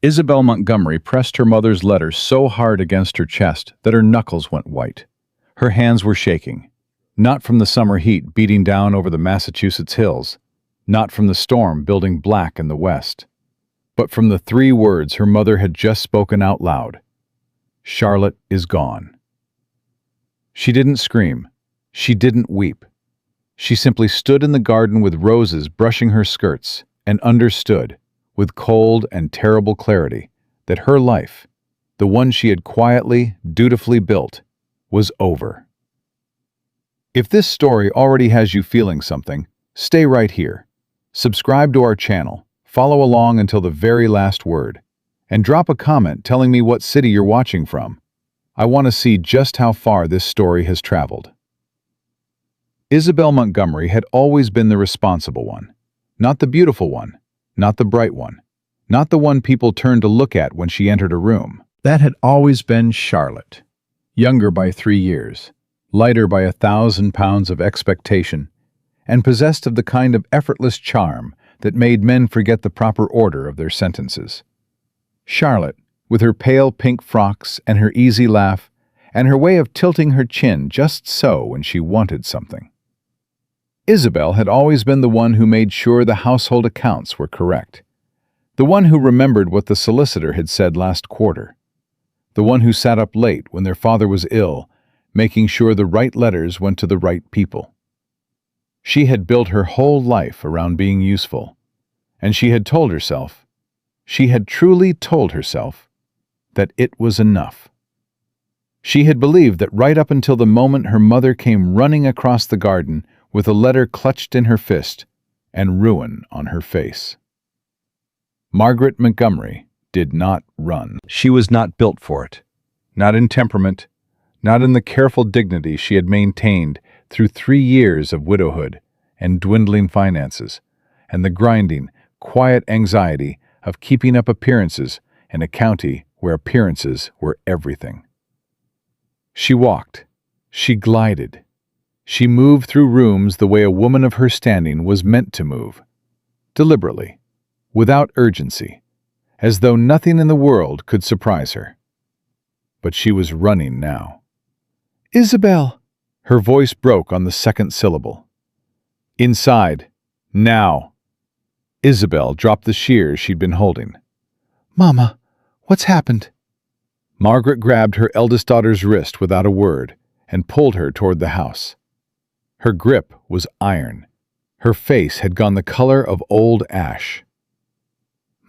Isabelle Montgomery pressed her mother's letter so hard against her chest that her knuckles went white. Her hands were shaking, not from the summer heat beating down over the Massachusetts hills, not from the storm building black in the west, but from the three words her mother had just spoken out loud. Charlotte is gone. She didn't scream. She didn't weep. She simply stood in the garden with roses brushing her skirts and understood, with cold and terrible clarity, that her life, the one she had quietly, dutifully built, was over. If this story already has you feeling something, stay right here. Subscribe to our channel, follow along until the very last word, and drop a comment telling me what city you're watching from. I want to see just how far this story has traveled. Isabelle Montgomery had always been the responsible one, not the beautiful one, not the bright one, not the one people turned to look at when she entered a room. That had always been Charlotte, younger by 3 years, lighter by 1,000 pounds of expectation, and possessed of the kind of effortless charm that made men forget the proper order of their sentences. Charlotte, with her pale pink frocks and her easy laugh, and her way of tilting her chin just so when she wanted something. Isabelle had always been the one who made sure the household accounts were correct, the one who remembered what the solicitor had said last quarter, the one who sat up late when their father was ill, making sure the right letters went to the right people. She had built her whole life around being useful, and she had told herself, she had truly told herself, that it was enough. She had believed that right up until the moment her mother came running across the garden with a letter clutched in her fist and ruin on her face. Margaret Montgomery did not run. She was not built for it, not in temperament, not in the careful dignity she had maintained through 3 years of widowhood and dwindling finances, and the grinding, quiet anxiety of keeping up appearances in a county where appearances were everything. She walked, she glided, she moved through rooms the way a woman of her standing was meant to move, deliberately, without urgency, as though nothing in the world could surprise her. But she was running now. "Isabelle!" Her voice broke on the second syllable. Inside, now. Isabelle dropped the shears she'd been holding. "Mama, what's happened?" Margaret grabbed her eldest daughter's wrist without a word and pulled her toward the house. Her grip was iron. Her face had gone the color of old ash.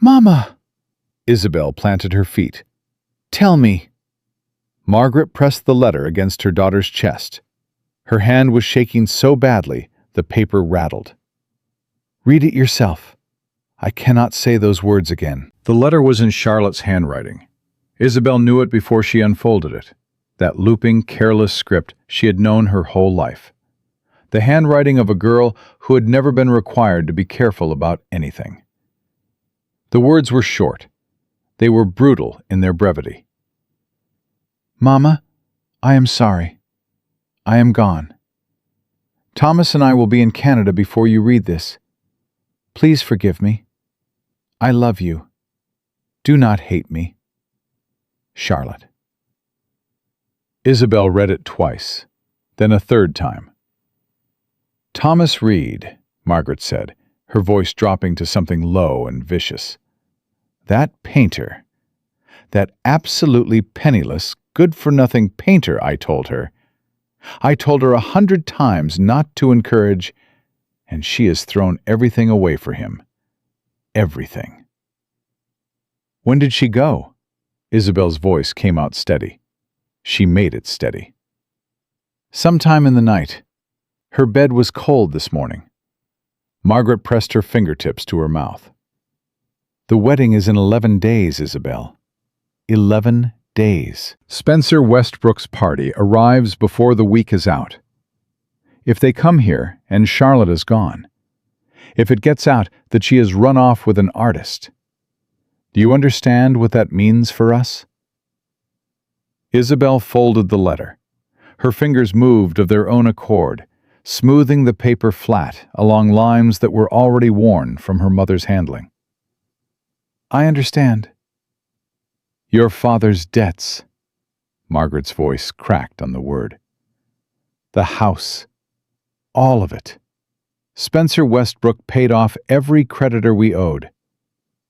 "Mama!" Isabelle planted her feet. "Tell me." Margaret pressed the letter against her daughter's chest. Her hand was shaking so badly the paper rattled. "Read it yourself. I cannot say those words again." The letter was in Charlotte's handwriting. Isabelle knew it before she unfolded it, that looping, careless script she had known her whole life. The handwriting of a girl who had never been required to be careful about anything. The words were short. They were brutal in their brevity. "Mama, I am sorry. I am gone. Thomas and I will be in Canada before you read this. Please forgive me. I love you. Do not hate me. Charlotte." Isabelle read it twice, then a third time. "Thomas Reed," Margaret said, her voice dropping to something low and vicious. "That painter. That absolutely penniless, good-for-nothing painter, I told her. I told her 100 times not to encourage, and she has thrown everything away for him. Everything." "When did she go?" Isabelle's voice came out steady. She made it steady. "Sometime in the night. Her bed was cold this morning." Margaret pressed her fingertips to her mouth. "The wedding is in 11 days, Isabelle. 11 days. Spencer Westbrook's party arrives before the week is out. If they come here and Charlotte is gone, if it gets out that she has run off with an artist, do you understand what that means for us?" Isabelle folded the letter. Her fingers moved of their own accord, smoothing the paper flat along lines that were already worn from her mother's handling. "I understand," Your father's debts. Margaret's voice cracked on the word. The house. All of it. Spencer Westbrook paid off every creditor we owed.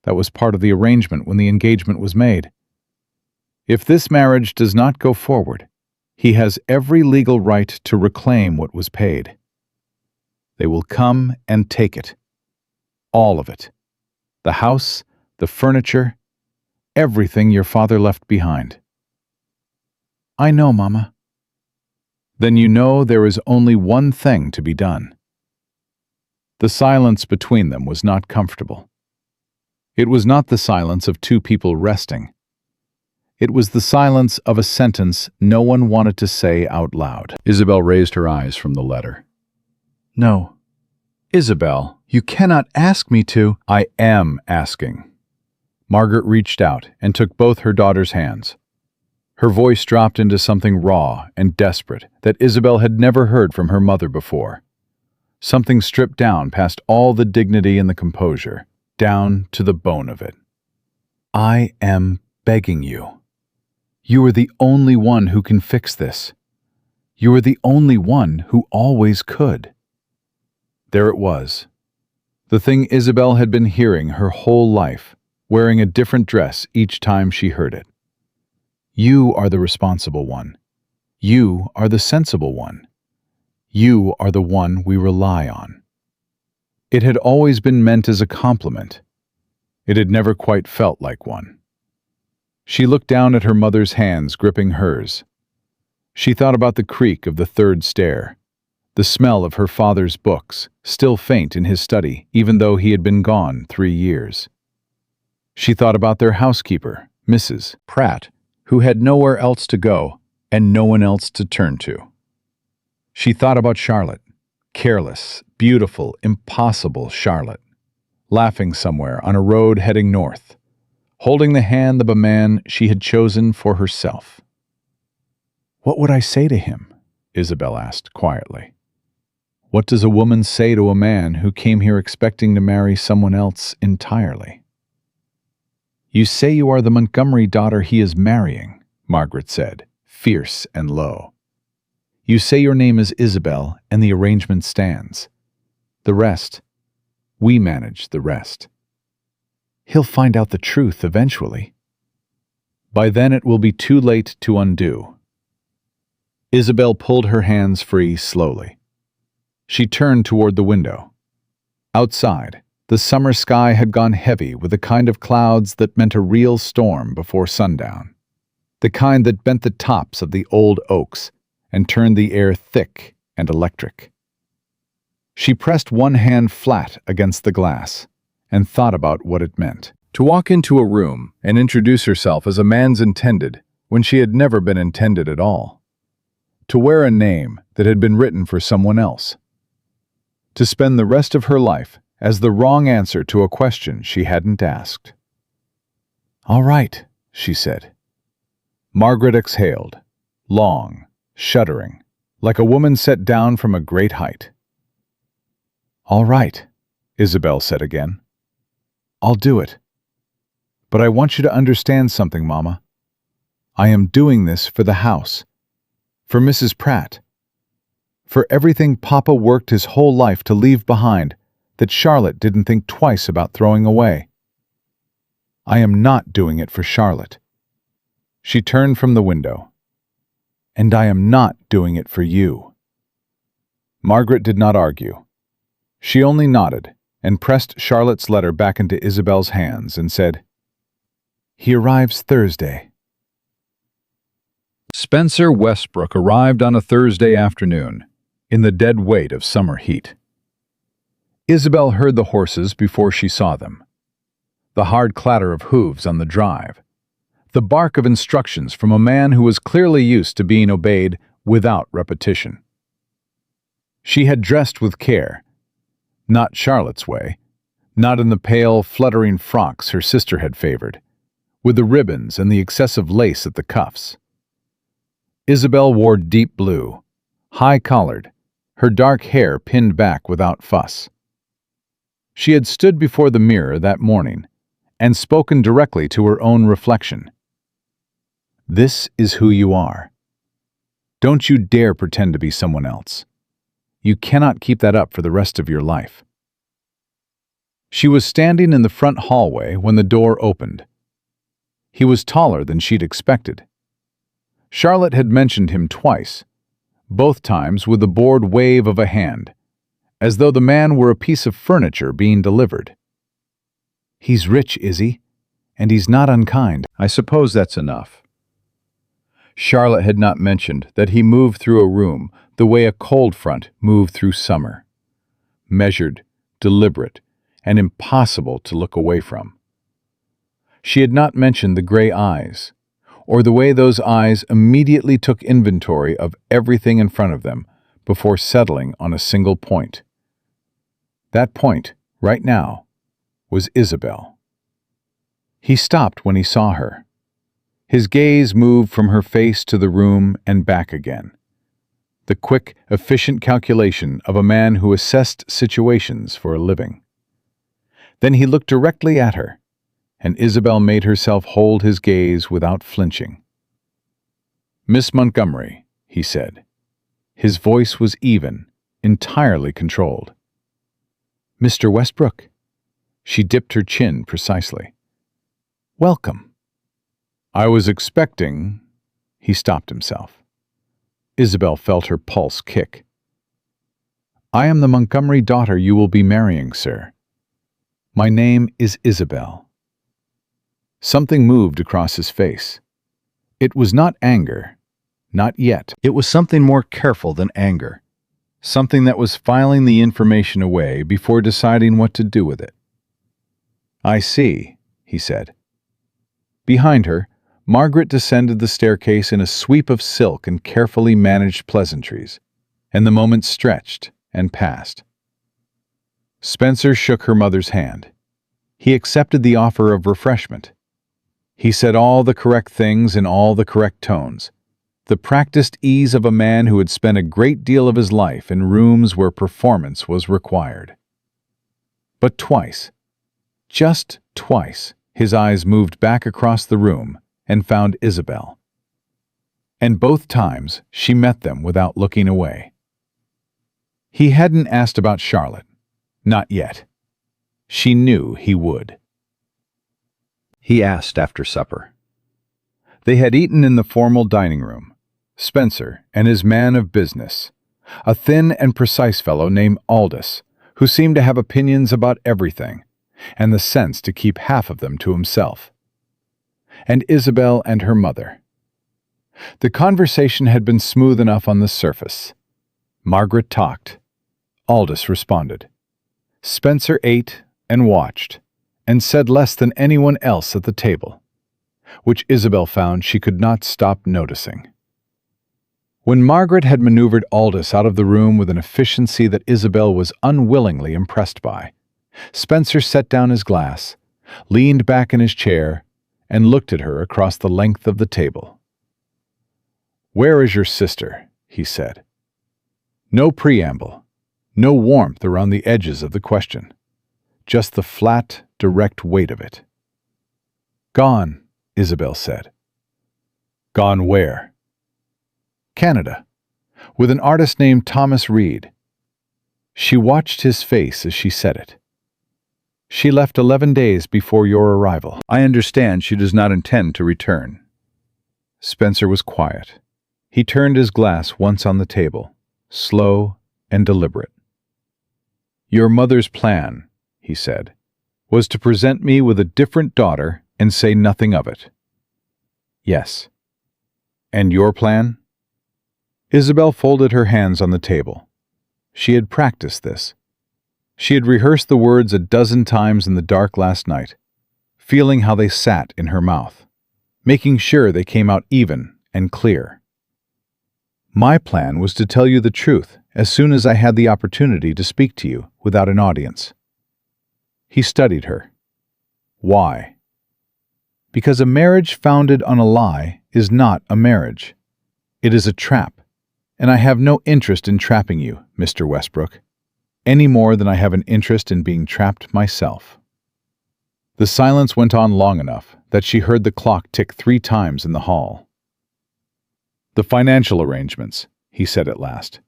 That was part of the arrangement when the engagement was made. If this marriage does not go forward, he has every legal right to reclaim what was paid. They will come and take it. All of it. The house, the furniture, everything your father left behind. I know, Mama. Then you know there is only one thing to be done. The silence between them was not comfortable. It was not the silence of two people resting. It was the silence of a sentence no one wanted to say out loud. Isabelle raised her eyes from the letter. No. Isabelle, you cannot ask me to. I am asking. Margaret reached out and took both her daughter's hands. Her voice dropped into something raw and desperate that Isabelle had never heard from her mother before. Something stripped down past all the dignity and the composure, down to the bone of it. I am begging you. You are the only one who can fix this. You are the only one who always could. There it was. The thing Isabelle had been hearing her whole life, wearing a different dress each time she heard it. You are the responsible one. You are the sensible one. You are the one we rely on. It had always been meant as a compliment. It had never quite felt like one. She looked down at her mother's hands gripping hers. She thought about the creak of the third stair, the smell of her father's books, still faint in his study, even though he had been gone 3 years. She thought about their housekeeper, Mrs. Pratt, who had nowhere else to go and no one else to turn to. She thought about Charlotte, careless, beautiful, impossible Charlotte, laughing somewhere on a road heading north, holding the hand of a man she had chosen for herself. What would I say to him? Isabelle asked quietly. What does a woman say to a man who came here expecting to marry someone else entirely? You say you are the Montgomery daughter he is marrying, Margaret said, fierce and low. You say your name is Isabelle and the arrangement stands. The rest, we manage the rest. He'll find out the truth eventually. By then it will be too late to undo. Isabelle pulled her hands free slowly. She turned toward the window. Outside, the summer sky had gone heavy with the kind of clouds that meant a real storm before sundown, the kind that bent the tops of the old oaks and turned the air thick and electric. She pressed one hand flat against the glass and thought about what it meant. To walk into a room and introduce herself as a man's intended when she had never been intended at all. To wear a name that had been written for someone else. To spend the rest of her life as the wrong answer to a question she hadn't asked. All right, she said. Margaret exhaled, long, shuddering, like a woman set down from a great height. All right, Isabelle said again. I'll do it. But I want you to understand something, Mama. I am doing this for the house, for Mrs. Pratt, for everything Papa worked his whole life to leave behind that Charlotte didn't think twice about throwing away. I am not doing it for Charlotte. She turned from the window. And I am not doing it for you. Margaret did not argue. She only nodded and pressed Charlotte's letter back into Isabelle's hands and said, He arrives Thursday. Spencer Westbrook arrived on a Thursday afternoon, in the dead weight of summer heat. Isabelle heard the horses before she saw them. The hard clatter of hooves on the drive. The bark of instructions from a man who was clearly used to being obeyed without repetition. She had dressed with care, not Charlotte's way, not in the pale, fluttering frocks her sister had favored, with the ribbons and the excessive lace at the cuffs. Isabelle wore deep blue, high-collared, her dark hair pinned back without fuss. She had stood before the mirror that morning and spoken directly to her own reflection, This is who you are. Don't you dare pretend to be someone else. You cannot keep that up for the rest of your life." She was standing in the front hallway when the door opened. He was taller than she'd expected. Charlotte had mentioned him twice, both times with a bored wave of a hand, as though the man were a piece of furniture being delivered. "He's rich, Izzy, and he's not unkind." "I suppose that's enough." Charlotte had not mentioned that he moved through a room the way a cold front moved through summer. Measured, deliberate, and impossible to look away from. She had not mentioned the gray eyes, or the way those eyes immediately took inventory of everything in front of them before settling on a single point. That point, right now, was Isabelle. He stopped when he saw her. His gaze moved from her face to the room and back again. The quick, efficient calculation of a man who assessed situations for a living. Then he looked directly at her, and Isabelle made herself hold his gaze without flinching. "Miss Montgomery," he said. His voice was even, entirely controlled. "Mr. Westbrook." She dipped her chin precisely. "Welcome." "I was expecting—" He stopped himself. Isabelle felt her pulse kick. "I am the Montgomery daughter you will be marrying, sir. My name is Isabelle." Something moved across his face. It was not anger, not yet. It was something more careful than anger, something that was filing the information away before deciding what to do with it. "I see," he said. Behind her, Margaret descended the staircase in a sweep of silk and carefully managed pleasantries, and the moment stretched and passed. Spencer shook her mother's hand. He accepted the offer of refreshment. He said all the correct things in all the correct tones, the practiced ease of a man who had spent a great deal of his life in rooms where performance was required. But twice, just twice, his eyes moved back across the room and found Isabelle. And both times she met them without looking away. He hadn't asked about Charlotte. Not yet. She knew he would. He asked after supper. They had eaten in the formal dining room, Spencer and his man of business, a thin and precise fellow named Aldous, who seemed to have opinions about everything, and the sense to keep half of them to himself. And Isabelle and her mother. The conversation had been smooth enough on the surface. Margaret talked. Aldous responded. Spencer ate and watched, and said less than anyone else at the table, which Isabelle found she could not stop noticing. When Margaret had maneuvered Aldous out of the room with an efficiency that Isabelle was unwillingly impressed by, Spencer set down his glass, leaned back in his chair, and looked at her across the length of the table. "Where is your sister?" he said. No preamble, no warmth around the edges of the question, just the flat, direct weight of it. "Gone," Isabelle said. "Gone where?" "Canada, with an artist named Thomas Reed." She watched his face as she said it. "She left 11 days before your arrival. I understand she does not intend to return." Spencer was quiet. He turned his glass once on the table, slow and deliberate. "Your mother's plan," he said, "was to present me with a different daughter and say nothing of it." "Yes." "And your plan?" Isabelle folded her hands on the table. She had practiced this. She had rehearsed the words a dozen times in the dark last night, feeling how they sat in her mouth, making sure they came out even and clear. "My plan was to tell you the truth as soon as I had the opportunity to speak to you without an audience." He studied her. "Why?" "Because a marriage founded on a lie is not a marriage. It is a trap, and I have no interest in trapping you, Mr. Westbrook, any more than I have an interest in being trapped myself." The silence went on long enough that she heard the clock tick 3 times in the hall. "The financial arrangements," he said at last.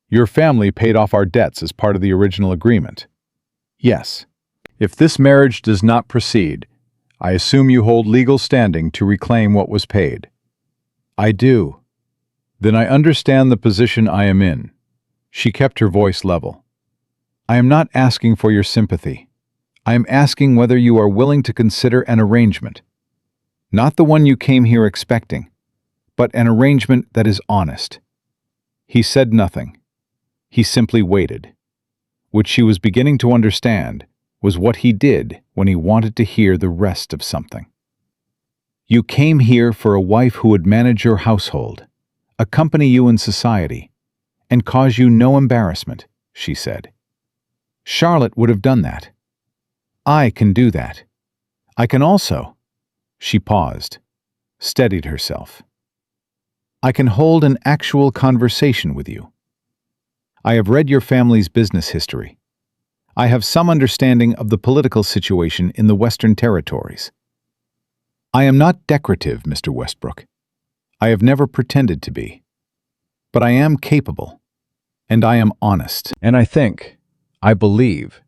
"Your family paid off our debts as part of the original agreement." "Yes. If this marriage does not proceed, I assume you hold legal standing to reclaim what was paid." "I do." "Then I understand the position I am in." She kept her voice level. "I am not asking for your sympathy. I am asking whether you are willing to consider an arrangement. Not the one you came here expecting, but an arrangement that is honest." He said nothing. He simply waited. What she was beginning to understand was what he did when he wanted to hear the rest of something. "You came here for a wife who would manage your household, accompany you in society, and cause you no embarrassment," she said. "Charlotte would have done that. I can do that. I can also—" She paused, steadied herself. "I can hold an actual conversation with you. I have read your family's business history. I have some understanding of the political situation in the Western Territories. I am not decorative, Mr. Westbrook. I have never pretended to be. But I am capable, and I am honest. And I believe,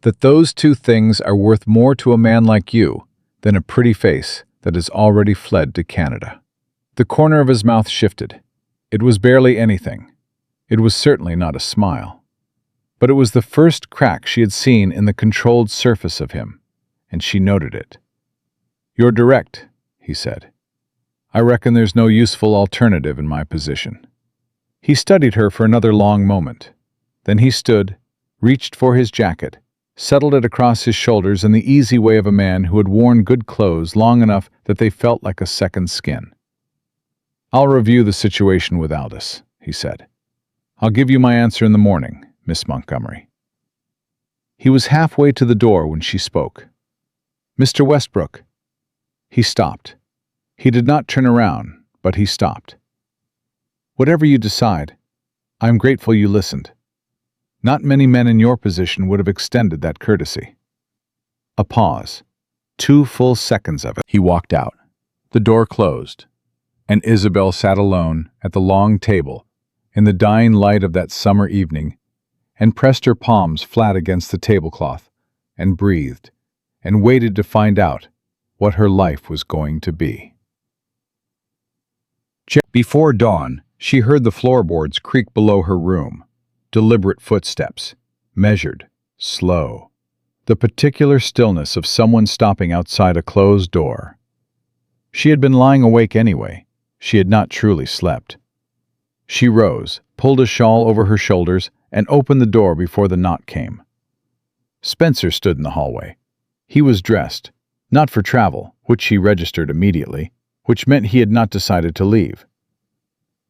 that those two things are worth more to a man like you than a pretty face that has already fled to Canada." The corner of his mouth shifted. It was barely anything. It was certainly not a smile. But it was the first crack she had seen in the controlled surface of him, and she noted it. "You're direct," he said. "I reckon there's no useful alternative in my position." He studied her for another long moment. Then he stood, reached for his jacket, settled it across his shoulders in the easy way of a man who had worn good clothes long enough that they felt like a second skin. "I'll review the situation with Aldous," he said. "I'll give you my answer in the morning, Miss Montgomery." He was halfway to the door when she spoke. "Mr. Westbrook." He stopped. He did not turn around, but he stopped. "Whatever you decide, I am grateful you listened. Not many men in your position would have extended that courtesy." A pause. 2 full seconds of it. He walked out. The door closed, and Isabelle sat alone at the long table in the dying light of that summer evening and pressed her palms flat against the tablecloth and breathed and waited to find out what her life was going to be. Before dawn, she heard the floorboards creak below her room. Deliberate footsteps, measured, slow. The particular stillness of someone stopping outside a closed door. She had been lying awake anyway. She had not truly slept. She rose, pulled a shawl over her shoulders, and opened the door before the knock came. Spencer stood in the hallway. He was dressed, not for travel, which she registered immediately, which meant he had not decided to leave.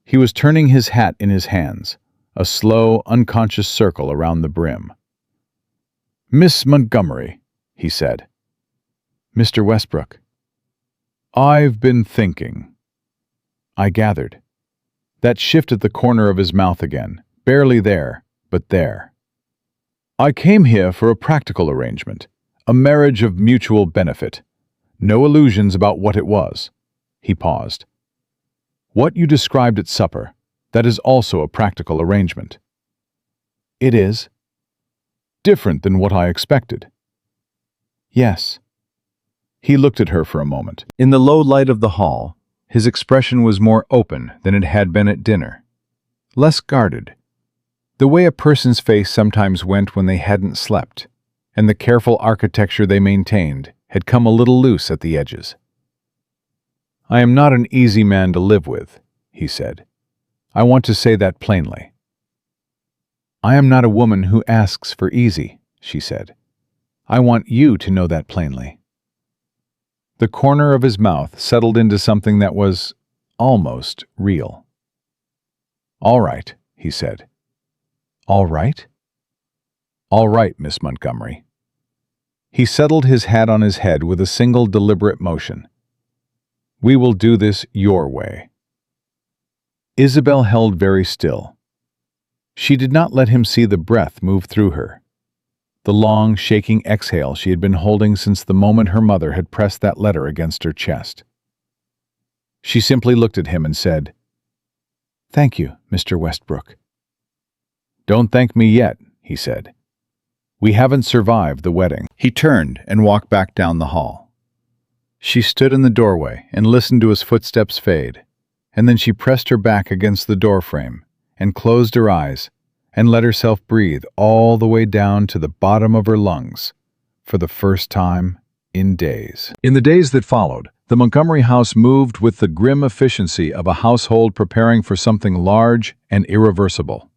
He was turning his hat in his hands, a slow, unconscious circle around the brim. "Miss Montgomery," he said. "Mr. Westbrook." "I've been thinking." I gathered. That shift at the corner of his mouth again, barely there, but there. "I came here for a practical arrangement, a marriage of mutual benefit. No illusions about what it was." He paused. "What you described at supper, that is also a practical arrangement." "It is." "Different than what I expected." "Yes." He looked at her for a moment. In the low light of the hall, his expression was more open than it had been at dinner. Less guarded. The way a person's face sometimes went when they hadn't slept, and the careful architecture they maintained had come a little loose at the edges. "I am not an easy man to live with," he said. "I want to say that plainly." "I am not a woman who asks for easy," she said. "I want you to know that plainly." The corner of his mouth settled into something that was almost real. "All right," he said. "All right?" "All right, Miss Montgomery." He settled his hat on his head with a single deliberate motion. "We will do this your way." Isabelle held very still. She did not let him see the breath move through her. The long, shaking exhale she had been holding since the moment her mother had pressed that letter against her chest. She simply looked at him and said, "Thank you, Mr. Westbrook." "Don't thank me yet," he said. "We haven't survived the wedding." He turned and walked back down the hall. She stood in the doorway and listened to his footsteps fade, and then she pressed her back against the doorframe and closed her eyes and let herself breathe all the way down to the bottom of her lungs for the first time in days. In the days that followed, the Montgomery house moved with the grim efficiency of a household preparing for something large and irreversible.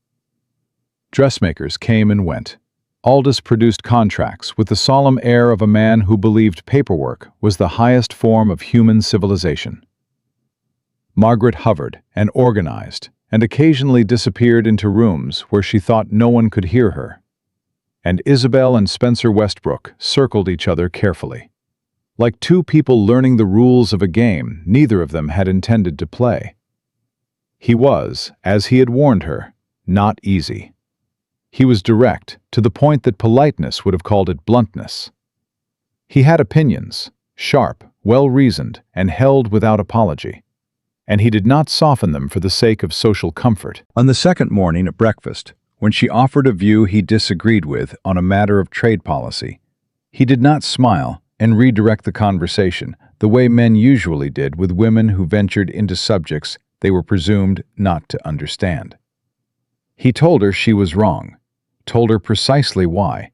Dressmakers came and went. Aldous produced contracts with the solemn air of a man who believed paperwork was the highest form of human civilization. Margaret hovered and organized and occasionally disappeared into rooms where she thought no one could hear her. And Isabelle and Spencer Westbrook circled each other carefully. Like two people learning the rules of a game neither of them had intended to play. He was, as he had warned her, not easy. He was direct, to the point that politeness would have called it bluntness. He had opinions, sharp, well-reasoned, and held without apology. And he did not soften them for the sake of social comfort. On the second morning at breakfast, when she offered a view he disagreed with on a matter of trade policy, he did not smile and redirect the conversation the way men usually did with women who ventured into subjects they were presumed not to understand. He told her she was wrong, told her precisely why,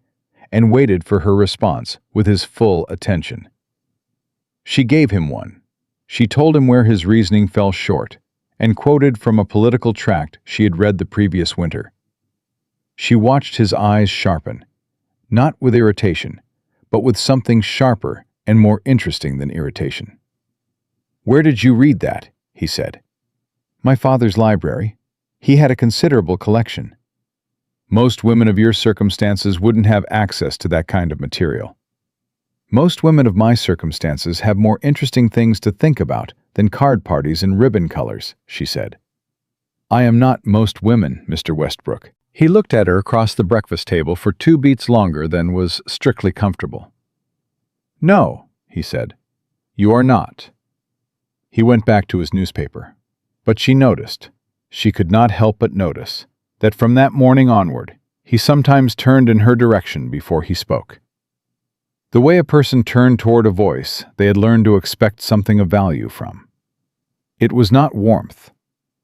and waited for her response with his full attention. She gave him one. She told him where his reasoning fell short, and quoted from a political tract she had read the previous winter. She watched his eyes sharpen, not with irritation, but with something sharper and more interesting than irritation. "Where did you read that?" he said. "My father's library. He had a considerable collection." "Most women of your circumstances wouldn't have access to that kind of material." "Most women of my circumstances have more interesting things to think about than card parties and ribbon colors," she said. "I am not most women, Mr. Westbrook." He looked at her across the breakfast table for 2 beats longer than was strictly comfortable. "No," he said, "you are not." He went back to his newspaper. But she noticed, she could not help but notice, that from that morning onward, he sometimes turned in her direction before he spoke. The way a person turned toward a voice they had learned to expect something of value from. It was not warmth.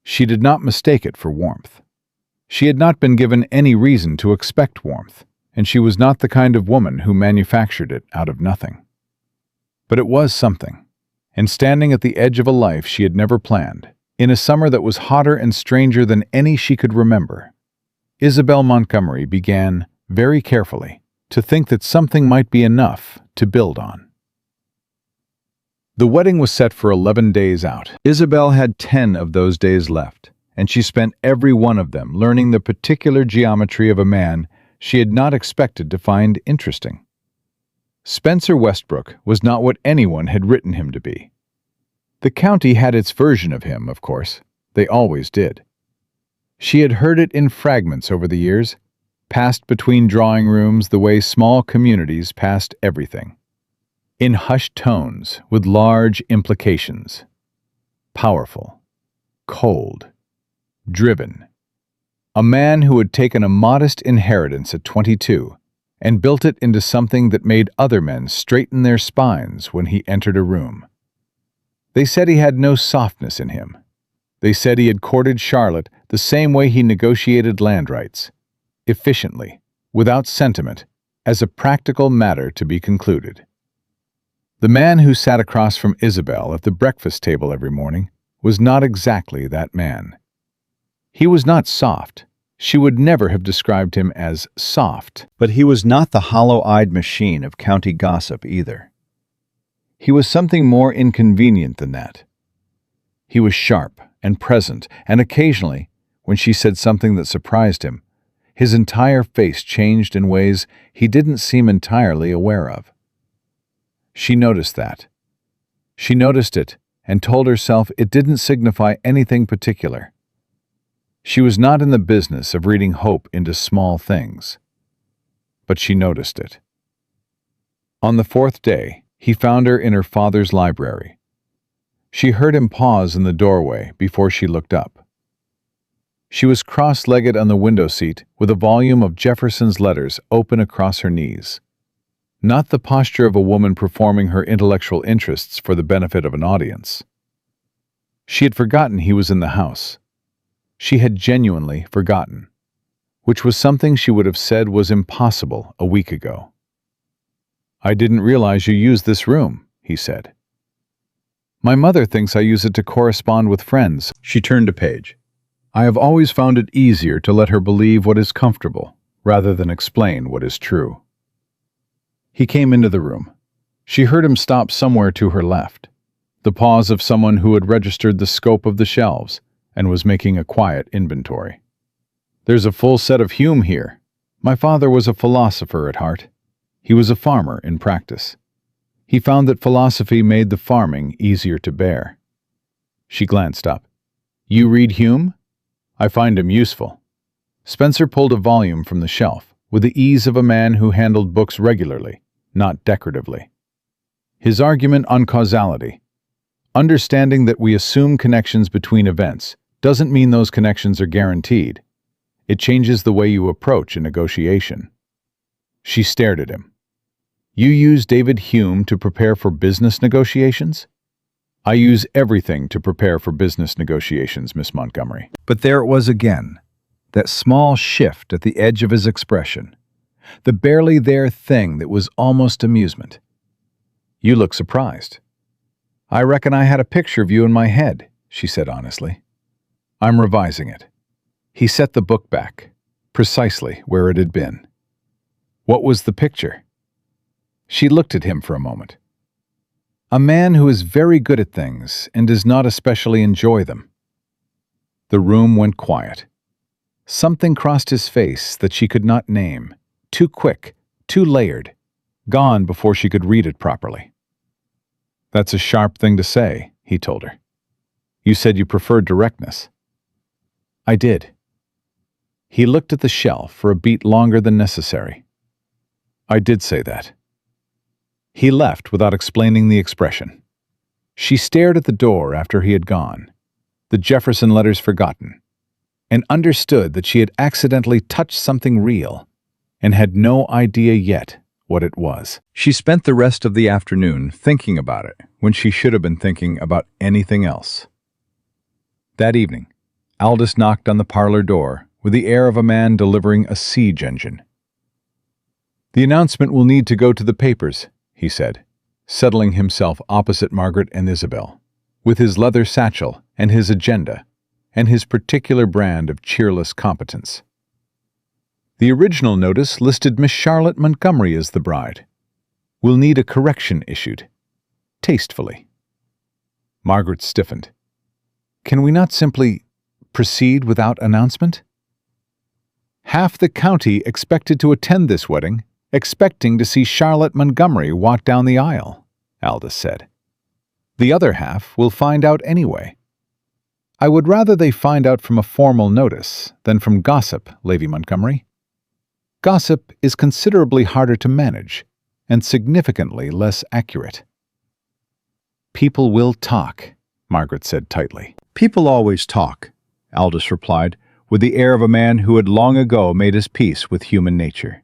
She did not mistake it for warmth. She had not been given any reason to expect warmth, and she was not the kind of woman who manufactured it out of nothing. But it was something, and standing at the edge of a life she had never planned, in a summer that was hotter and stranger than any she could remember, Isabelle Montgomery began, very carefully, to think that something might be enough to build on. The wedding was set for 11 days out. Isabelle had 10 of those days left, and she spent every one of them learning the particular geometry of a man she had not expected to find interesting. Spencer Westbrook was not what anyone had written him to be. The county had its version of him, of course. They always did. She had heard it in fragments over the years, passed between drawing rooms the way small communities passed everything. In hushed tones with large implications. Powerful. Cold. Driven. A man who had taken a modest inheritance at 22 and built it into something that made other men straighten their spines when he entered a room. They said he had no softness in him. They said he had courted Charlotte the same way he negotiated land rights, efficiently, without sentiment, as a practical matter to be concluded. The man who sat across from Isabelle at the breakfast table every morning was not exactly that man. He was not soft. She would never have described him as soft, but he was not the hollow-eyed machine of county gossip either. He was something more inconvenient than that. He was sharp and present, and occasionally, when she said something that surprised him, his entire face changed in ways he didn't seem entirely aware of. She noticed that. She noticed it and told herself it didn't signify anything particular. She was not in the business of reading hope into small things. But she noticed it. On the 4th day, he found her in her father's library. She heard him pause in the doorway before she looked up. She was cross-legged on the window seat with a volume of Jefferson's letters open across her knees. Not the posture of a woman performing her intellectual interests for the benefit of an audience. She had forgotten he was in the house. She had genuinely forgotten, which was something she would have said was impossible a week ago. "I didn't realize you used this room," he said. "My mother thinks I use it to correspond with friends." She turned a page. "I have always found it easier to let her believe what is comfortable, rather than explain what is true." He came into the room. She heard him stop somewhere to her left, the pause of someone who had registered the scope of the shelves and was making a quiet inventory. "There's a full set of Hume here. My father was a philosopher at heart. He was a farmer in practice. He found that philosophy made the farming easier to bear." She glanced up. "You read Hume?" "I find him useful." Spencer pulled a volume from the shelf, with the ease of a man who handled books regularly, not decoratively. His argument on causality. Understanding that we assume connections between events doesn't mean those connections are guaranteed. It changes the way you approach a negotiation. She stared at him. "You use David Hume to prepare for business negotiations?" "I use everything to prepare for business negotiations, Miss Montgomery." But there it was again, that small shift at the edge of his expression, the barely there thing that was almost amusement. "You look surprised." "I reckon I had a picture of you in my head," she said honestly. "I'm revising it." He set the book back, precisely where it had been. "What was the picture?" She looked at him for a moment. "A man who is very good at things and does not especially enjoy them." The room went quiet. Something crossed his face that she could not name, too quick, too layered, gone before she could read it properly. "That's a sharp thing to say," he told her. "You said you preferred directness." "I did." He looked at the shelf for a beat longer than necessary. "I did say that." He left without explaining the expression. She stared at the door after he had gone, the Jefferson letters forgotten, and understood that she had accidentally touched something real and had no idea yet what it was. She spent the rest of the afternoon thinking about it when she should have been thinking about anything else. That evening, Aldous knocked on the parlor door with the air of a man delivering a siege engine. "The announcement will need to go to the papers," he said, settling himself opposite Margaret and Isabelle, with his leather satchel and his agenda, and his particular brand of cheerless competence. "The original notice listed Miss Charlotte Montgomery as the bride. We'll need a correction issued. Tastefully." Margaret stiffened. "Can we not simply proceed without announcement?" "Half the county expected to attend this wedding, expecting to see Charlotte Montgomery walk down the aisle," Aldous said. "The other half will find out anyway." "I would rather they find out from a formal notice than from gossip, Lady Montgomery. Gossip is considerably harder to manage and significantly less accurate." "People will talk," Margaret said tightly. "People always talk," Aldous replied, with the air of a man who had long ago made his peace with human nature.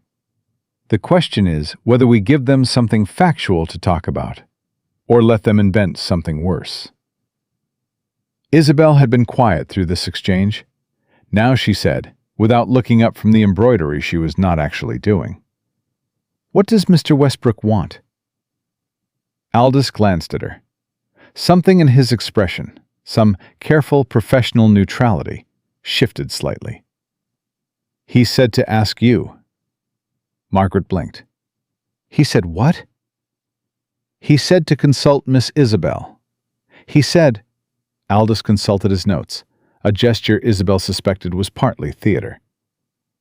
"The question is whether we give them something factual to talk about, or let them invent something worse." Isabelle had been quiet through this exchange. Now she said, without looking up from the embroidery she was not actually doing, "What does Mr. Westbrook want?" Aldous glanced at her. Something in his expression, some careful professional neutrality, shifted slightly. "He said to ask you." Margaret blinked. "He said what?" "He said to consult Miss Isabelle. He said—" Aldous consulted his notes, a gesture Isabelle suspected was partly theater.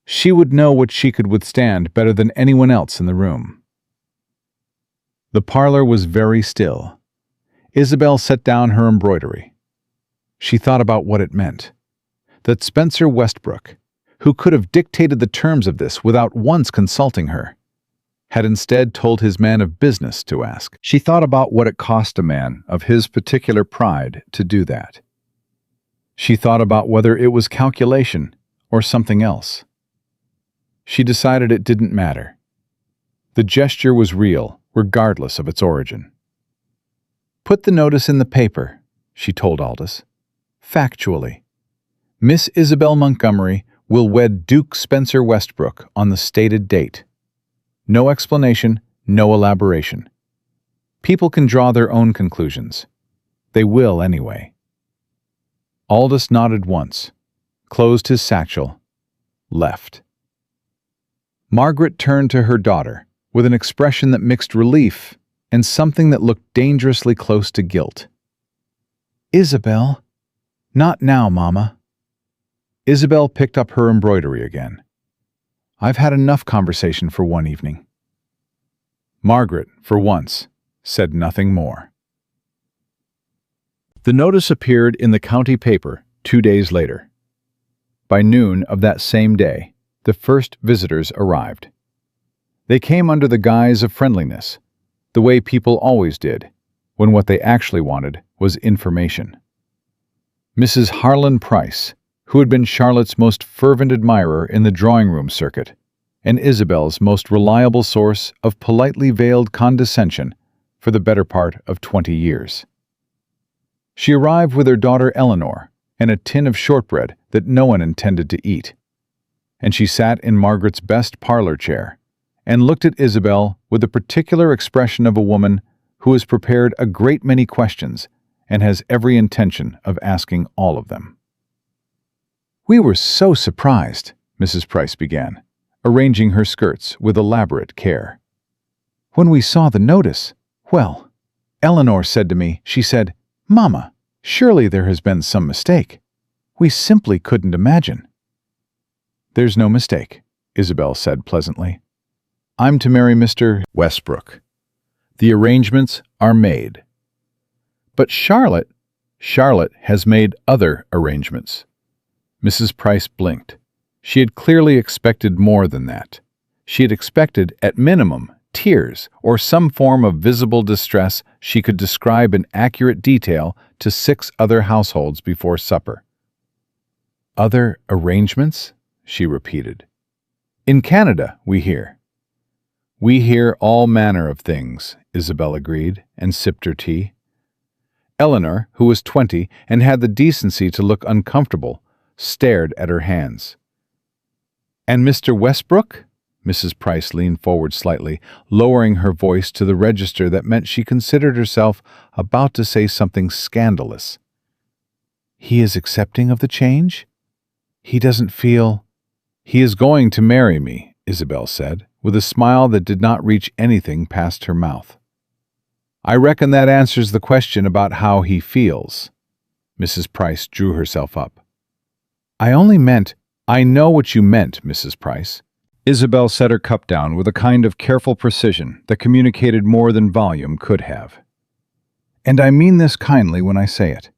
"She would know what she could withstand better than anyone else in the room." The parlor was very still. Isabelle set down her embroidery. She thought about what it meant. That Spencer Westbrook, who could have dictated the terms of this without once consulting her, had instead told his man of business to ask. She thought about what it cost a man of his particular pride to do that. She thought about whether it was calculation or something else. She decided it didn't matter. The gesture was real, regardless of its origin. "Put the notice in the paper," she told Aldous. "Factually. Miss Isabelle Montgomery will wed Duke Spencer Westbrook on the stated date. No explanation, no elaboration. People can draw their own conclusions. They will anyway." Aldous nodded once, closed his satchel, left. Margaret turned to her daughter with an expression that mixed relief and something that looked dangerously close to guilt. "Isabelle." "Not now, Mama." Isabelle picked up her embroidery again. "I've had enough conversation for one evening." Margaret, for once, said nothing more. The notice appeared in the county paper 2 days later. By noon of that same day, the first visitors arrived. They came under the guise of friendliness, the way people always did, when what they actually wanted was information. Mrs. Harlan Price, who had been Charlotte's most fervent admirer in the drawing-room circuit, and Isabelle's most reliable source of politely veiled condescension for the better part of 20 years. She arrived with her daughter Eleanor and a tin of shortbread that no one intended to eat, and she sat in Margaret's best parlor chair and looked at Isabelle with the particular expression of a woman who has prepared a great many questions and has every intention of asking all of them. "We were so surprised," Mrs. Price began, arranging her skirts with elaborate care. "When we saw the notice, well, Eleanor said to me, she said, 'Mama, surely there has been some mistake. We simply couldn't imagine.'" "There's no mistake," Isabelle said pleasantly. "I'm to marry Mr. Westbrook. The arrangements are made." "But Charlotte has made other arrangements." Mrs. Price blinked. She had clearly expected more than that. She had expected, at minimum, tears or some form of visible distress she could describe in accurate detail to 6 other households before supper. "Other arrangements?" she repeated. "In Canada, we hear." "We hear all manner of things," Isabelle agreed, and sipped her tea. Eleanor, who was 20 and had the decency to look uncomfortable, stared at her hands. "And Mr. Westbrook?" Mrs. Price leaned forward slightly, lowering her voice to the register that meant she considered herself about to say something scandalous. "He is accepting of the change? He doesn't feel—" "He is going to marry me," Isabelle said, with a smile that did not reach anything past her mouth. "I reckon that answers the question about how he feels." Mrs. Price drew herself up. "I only meant—" "I know what you meant, Mrs. Price." Isabelle set her cup down with a kind of careful precision that communicated more than volume could have. "And I mean this kindly when I say it.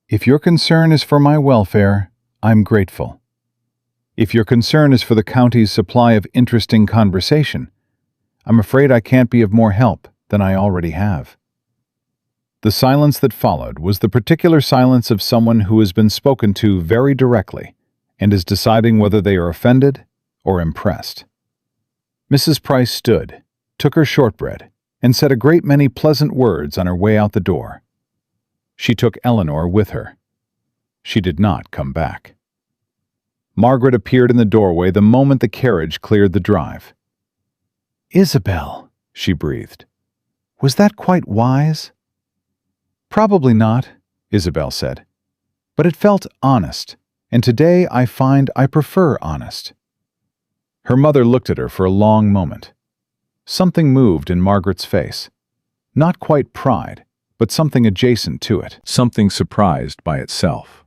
If your concern is for my welfare, I'm grateful. If your concern is for the county's supply of interesting conversation, I'm afraid I can't be of more help than I already have." The silence that followed was the particular silence of someone who has been spoken to very directly and is deciding whether they are offended or impressed. Mrs. Price stood, took her shortbread, and said a great many pleasant words on her way out the door. She took Eleanor with her. She did not come back. Margaret appeared in the doorway the moment the carriage cleared the drive. "Isabelle," she breathed, "was that quite wise?" "Probably not," Isabelle said, "but it felt honest, and today I find I prefer honest." Her mother looked at her for a long moment. Something moved in Margaret's face. Not quite pride, but something adjacent to it, something surprised by itself.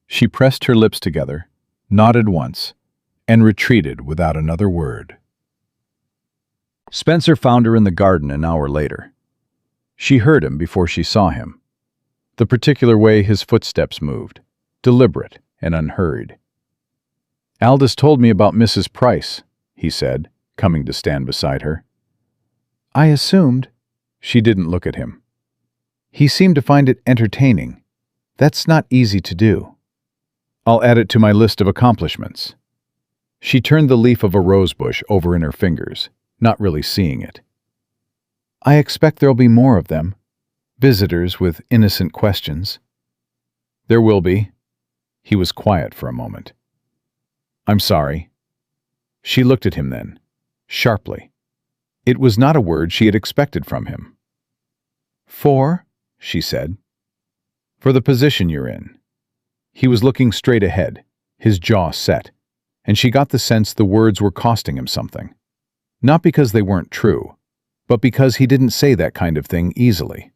She pressed her lips together, nodded once, and retreated without another word. Spencer found her in the garden an hour later. She heard him before she saw him. The particular way his footsteps moved, deliberate and unhurried. "Aldous told me about Mrs. Price," he said, coming to stand beside her. "I assumed—" She didn't look at him. "He seemed to find it entertaining. That's not easy to do. I'll add it to my list of accomplishments. She turned the leaf of a rosebush over in her fingers, not really seeing it. I expect there'll be more of them. Visitors with innocent questions. There will be. He was quiet for a moment. I'm sorry. She looked at him then, sharply. It was not a word she had expected from him. For, she said. For the position you're in. He was looking straight ahead, his jaw set, and she got the sense the words were costing him something. Not because they weren't true, but because he didn't say that kind of thing easily.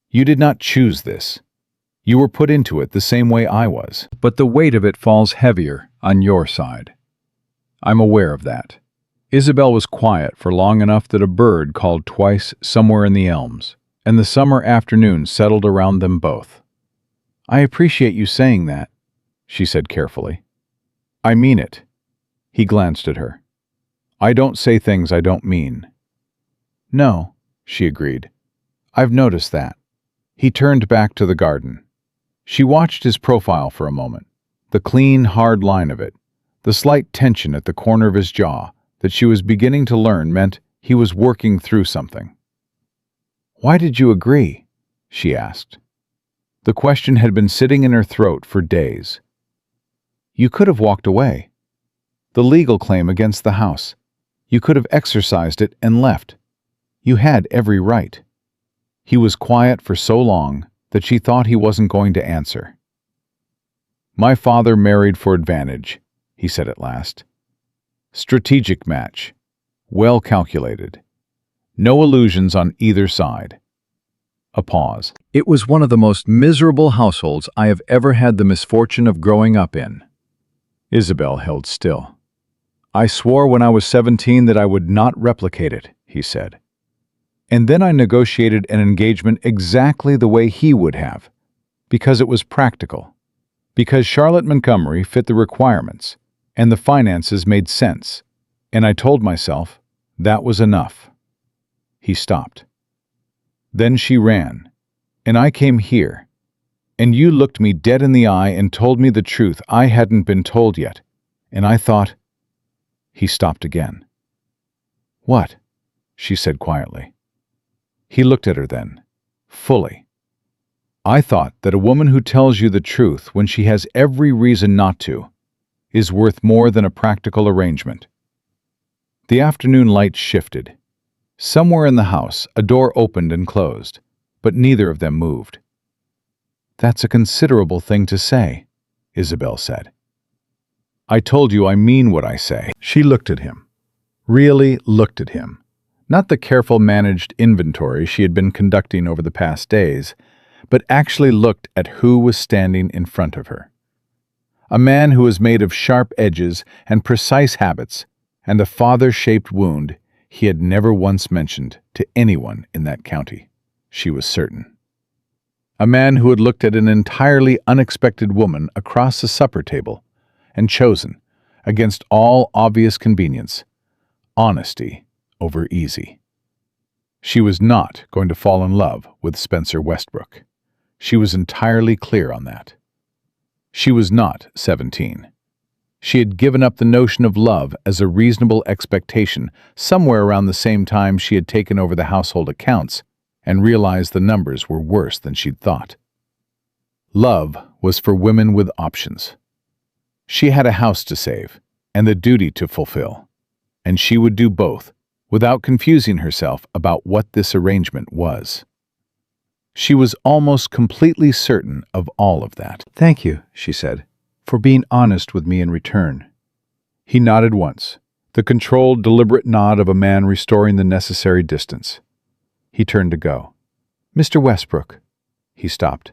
You did not choose this. You were put into it the same way I was. But the weight of it falls heavier on your side. I'm aware of that. Isabelle was quiet for long enough that a bird called twice somewhere in the elms, and the summer afternoon settled around them both. I appreciate you saying that, she said carefully. I mean it. He glanced at her. I don't say things I don't mean. No, she agreed. I've noticed that. He turned back to the garden. She watched his profile for a moment, the clean, hard line of it, the slight tension at the corner of his jaw that she was beginning to learn meant he was working through something. Why did you agree? She asked. The question had been sitting in her throat for days. You could have walked away. The legal claim against the house. You could have exercised it and left. You had every right. He was quiet for so long that she thought he wasn't going to answer. My father married for advantage, he said at last. Strategic match. Well calculated. No illusions on either side. A pause. It was one of the most miserable households I have ever had the misfortune of growing up in. Isabelle held still. I swore when I was 17 that I would not replicate it, he said. And then I negotiated an engagement exactly the way he would have, because it was practical, because Charlotte Montgomery fit the requirements, and the finances made sense, and I told myself that was enough. He stopped. Then she ran, and I came here, and you looked me dead in the eye and told me the truth I hadn't been told yet, and I thought... He stopped again. What? She said quietly. He looked at her then, fully. I thought that a woman who tells you the truth when she has every reason not to is worth more than a practical arrangement. The afternoon light shifted. Somewhere in the house, a door opened and closed, but neither of them moved. That's a considerable thing to say, Isabelle said. I told you I mean what I say. She looked at him. Really looked at him. Not the careful managed inventory she had been conducting over the past days, but actually looked at who was standing in front of her. A man who was made of sharp edges and precise habits, and a father-shaped wound he had never once mentioned to anyone in that county, she was certain. A man who had looked at an entirely unexpected woman across the supper table and chosen, against all obvious convenience, honesty over easy. She was not going to fall in love with Spencer Westbrook. She was entirely clear on that. She was not 17. She had given up the notion of love as a reasonable expectation somewhere around the same time she had taken over the household accounts and realized the numbers were worse than she'd thought. Love was for women with options. She had a house to save and the duty to fulfill, and she would do both without confusing herself about what this arrangement was. She was almost completely certain of all of that. Thank you, she said, for being honest with me in return. He nodded once, the controlled, deliberate nod of a man restoring the necessary distance. He turned to go. Mr. Westbrook. He stopped.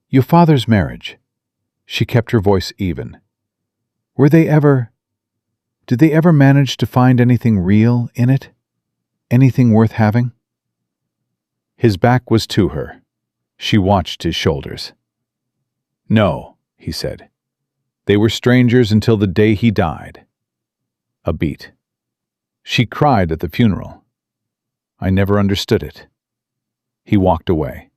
Your father's marriage. She kept her voice even. Did they ever manage to find anything real in it? Anything worth having? His back was to her. She watched his shoulders. No, he said. They were strangers until the day he died. A beat. She cried at the funeral. I never understood it. He walked away.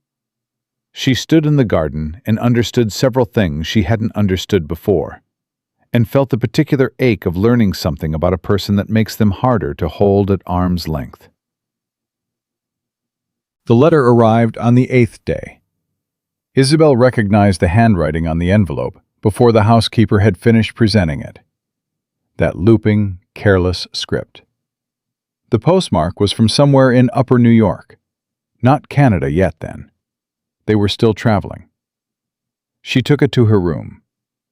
She stood in the garden and understood several things she hadn't understood before, and felt the particular ache of learning something about a person that makes them harder to hold at arm's length. The letter arrived on the 8th day. Isabelle recognized the handwriting on the envelope before the housekeeper had finished presenting it. That looping, careless script. The postmark was from somewhere in Upper New York. Not Canada yet, then. They were still traveling. She took it to her room,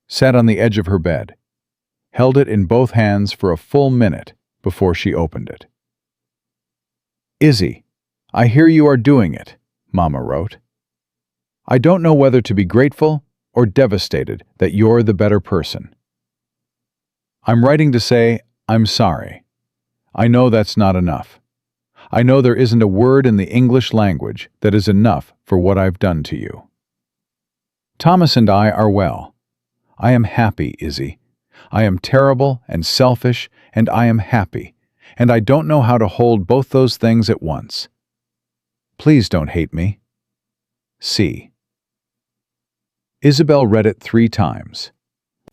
sat on the edge of her bed, held it in both hands for a full minute before she opened it. "Izzy, I hear you are doing it," Mama wrote. "I don't know whether to be grateful or devastated that you're the better person. I'm writing to say I'm sorry. I know that's not enough. I know there isn't a word in the English language that is enough for what I've done to you. Thomas and I are well. I am happy, Izzy. I am terrible and selfish, and I am happy, and I don't know how to hold both those things at once. Please don't hate me. C." Isabelle read it 3 times.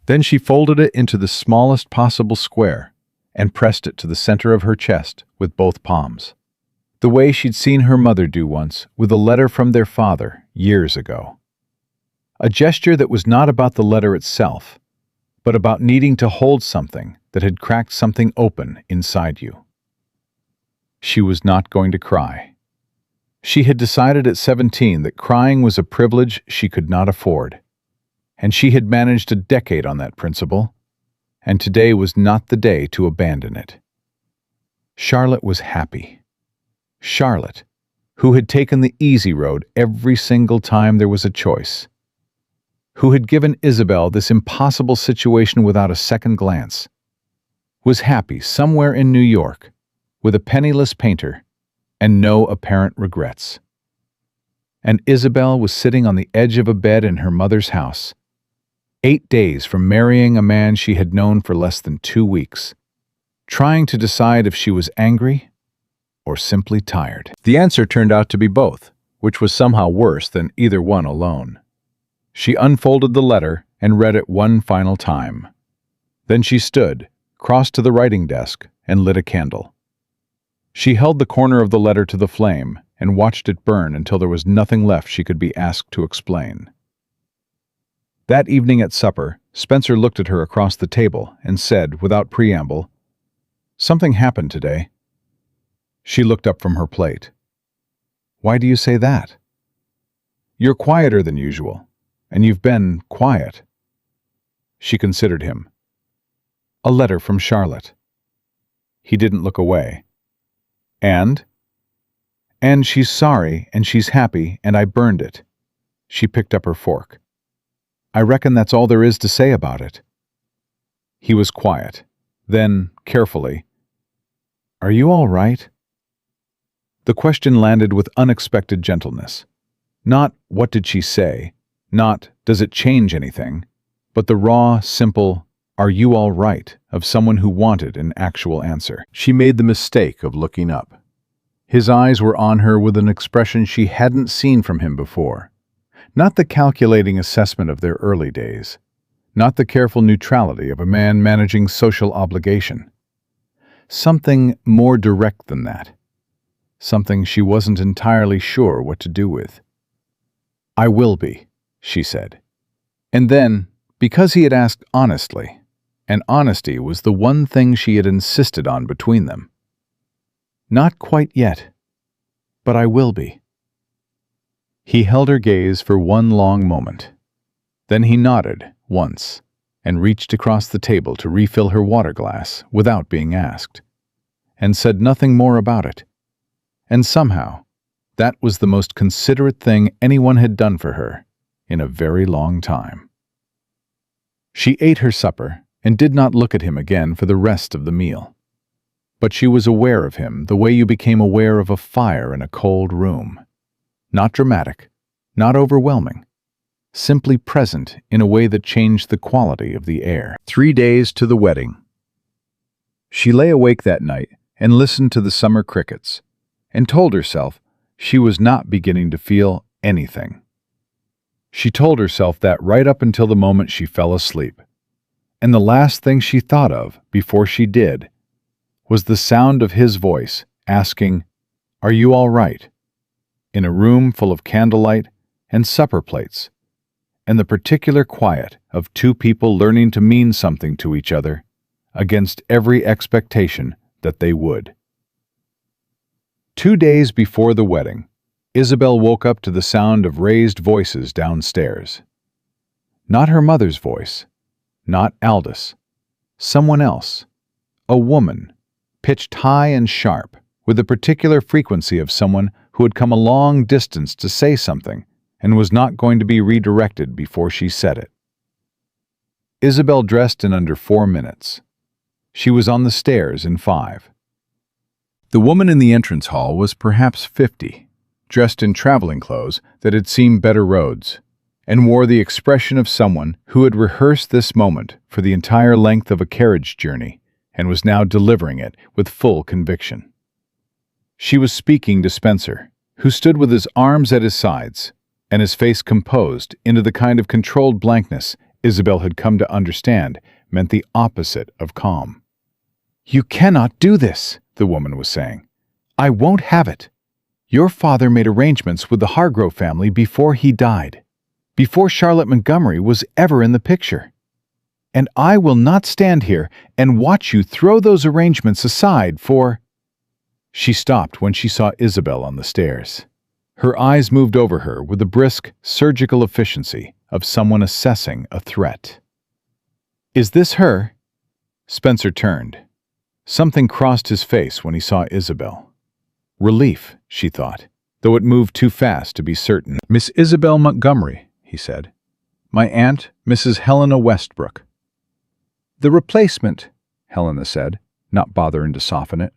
Then she folded it into the smallest possible square and pressed it to the center of her chest with both palms, the way she'd seen her mother do once with a letter from their father years ago. A gesture that was not about the letter itself, but about needing to hold something that had cracked something open inside you. She was not going to cry. She had decided at 17 that crying was a privilege she could not afford, and she had managed a decade on that principle, and today was not the day to abandon it. Charlotte was happy. Charlotte, who had taken the easy road every single time there was a choice, who had given Isabelle this impossible situation without a second glance, was happy somewhere in New York with a penniless painter and no apparent regrets. And Isabelle was sitting on the edge of a bed in her mother's house, 8 days from marrying a man she had known for less than 2 weeks, trying to decide if she was angry or simply tired. The answer turned out to be both, which was somehow worse than either one alone. She unfolded the letter and read it one final time. Then she stood, crossed to the writing desk, and lit a candle. She held the corner of the letter to the flame and watched it burn until there was nothing left she could be asked to explain. That evening at supper, Spencer looked at her across the table and said, without preamble, "Something happened today." She looked up from her plate. "Why do you say that?" "You're quieter than usual, and you've been quiet." She considered him. "A letter from Charlotte." He didn't look away. "And?" "And she's sorry, and she's happy, and I burned it." She picked up her fork. "I reckon that's all there is to say about it." He was quiet. Then, carefully, "Are you all right?" The question landed with unexpected gentleness. Not, "What did she say?" Not, "Does it change anything?" But the raw, simple, "Are you all right?" of someone who wanted an actual answer. She made the mistake of looking up. His eyes were on her with an expression she hadn't seen from him before. Not the calculating assessment of their early days. Not the careful neutrality of a man managing social obligation. Something more direct than that. Something she wasn't entirely sure what to do with. "I will be," she said. And then, because he had asked honestly, and honesty was the one thing she had insisted on between them. "Not quite yet, but I will be." He held her gaze for one long moment. Then he nodded once and reached across the table to refill her water glass without being asked, and said nothing more about it. And somehow, that was the most considerate thing anyone had done for her in a very long time. She ate her supper and did not look at him again for the rest of the meal. But she was aware of him the way you became aware of a fire in a cold room. Not dramatic, not overwhelming, simply present in a way that changed the quality of the air. 3 days to the wedding. She lay awake that night and listened to the summer crickets, and told herself she was not beginning to feel anything. She told herself that right up until the moment she fell asleep. And the last thing she thought of before she did was the sound of his voice asking, "Are you all right?" in a room full of candlelight and supper plates, and the particular quiet of two people learning to mean something to each other against every expectation that they would. 2 days before the wedding, Isabelle woke up to the sound of raised voices downstairs. Not her mother's voice, not Aldous, someone else, a woman, pitched high and sharp, with the particular frequency of someone who had come a long distance to say something and was not going to be redirected before she said it. Isabelle dressed in under 4 minutes. She was on the stairs in 5. The woman in the entrance hall was perhaps 50, dressed in traveling clothes that had seen better roads, and wore the expression of someone who had rehearsed this moment for the entire length of a carriage journey and was now delivering it with full conviction. She was speaking to Spencer, who stood with his arms at his sides and his face composed into the kind of controlled blankness Isabelle had come to understand meant the opposite of calm. "You cannot do this," the woman was saying. "I won't have it. Your father made arrangements with the Hargrove family before he died, before Charlotte Montgomery was ever in the picture. And I will not stand here and watch you throw those arrangements aside for—" She stopped when she saw Isabelle on the stairs. Her eyes moved over her with the brisk, surgical efficiency of someone assessing a threat. "Is this her?" Spencer turned. Something crossed his face when he saw Isabelle. Relief, she thought, though it moved too fast to be certain. "Miss Isabelle Montgomery," he said. "My aunt, Mrs. Helena Westbrook." "The replacement," Helena said, not bothering to soften it.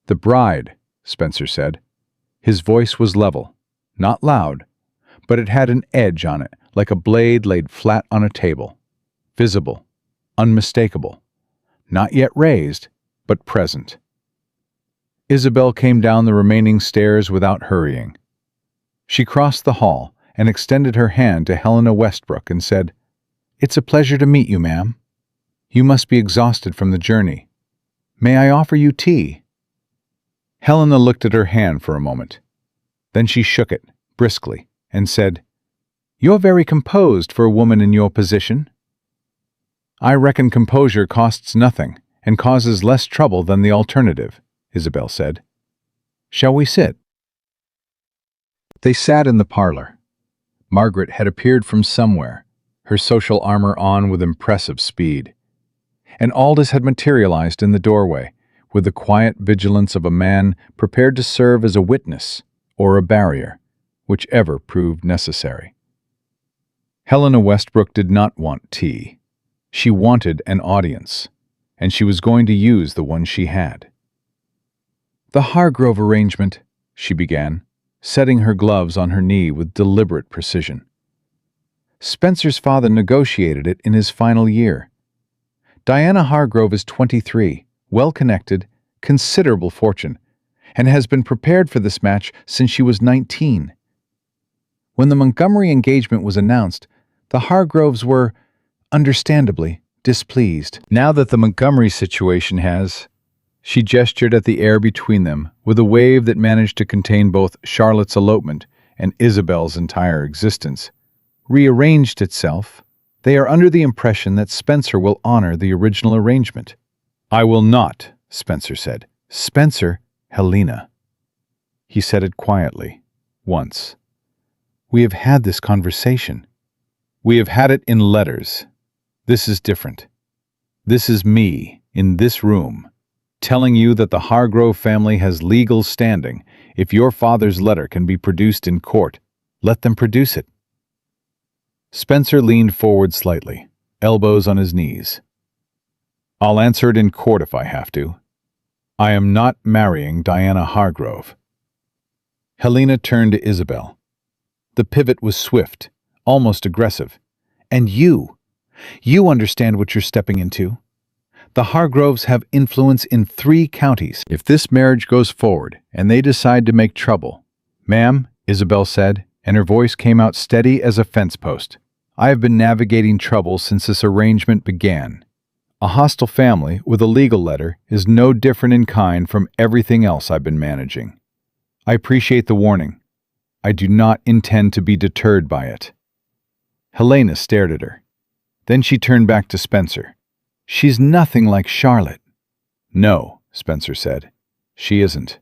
"The bride," Spencer said. His voice was level, not loud, but it had an edge on it, like a blade laid flat on a table. Visible, unmistakable, not yet raised, but present. Isabelle came down the remaining stairs without hurrying. She crossed the hall and extended her hand to Helena Westbrook and said, "It's a pleasure to meet you, ma'am. You must be exhausted from the journey. May I offer you tea?" Helena looked at her hand for a moment. Then she shook it, briskly, and said, "You're very composed for a woman in your position." "I reckon composure costs nothing and causes less trouble than the alternative," Isabelle said. "Shall we sit?" They sat in the parlor. Margaret had appeared from somewhere, her social armor on with impressive speed. And Aldous had materialized in the doorway, with the quiet vigilance of a man prepared to serve as a witness or a barrier, whichever proved necessary. Helena Westbrook did not want tea. She wanted an audience, and she was going to use the one she had. "The Hargrove arrangement," she began, setting her gloves on her knee with deliberate precision. "Spencer's father negotiated it in his final year. Diana Hargrove is 23, well-connected, considerable fortune, and has been prepared for this match since she was 19. When the Montgomery engagement was announced, the Hargroves were, understandably, displeased. Now that the Montgomery situation has—" She gestured at the air between them with a wave that managed to contain both Charlotte's elopement and Isabelle's entire existence. "Rearranged itself. They are under the impression that Spencer will honor the original arrangement." "I will not," Spencer said. "Spencer, Helena." He said it quietly, once. "We have had this conversation. We have had it in letters. This is different. This is me, in this room, telling you that the Hargrove family has legal standing. If your father's letter can be produced in court, let them produce it." Spencer leaned forward slightly, elbows on his knees. "I'll answer it in court if I have to. I am not marrying Diana Hargrove." Helena turned to Isabelle. The pivot was swift, almost aggressive. "And you understand what you're stepping into. The Hargroves have influence in 3 counties. If this marriage goes forward and they decide to make trouble—" "Ma'am," Isabelle said, and her voice came out steady as a fence post. "I have been navigating trouble since this arrangement began. A hostile family with a legal letter is no different in kind from everything else I've been managing. I appreciate the warning. I do not intend to be deterred by it." Helena stared at her. Then she turned back to Spencer. "She's nothing like Charlotte." "No," Spencer said. "She isn't."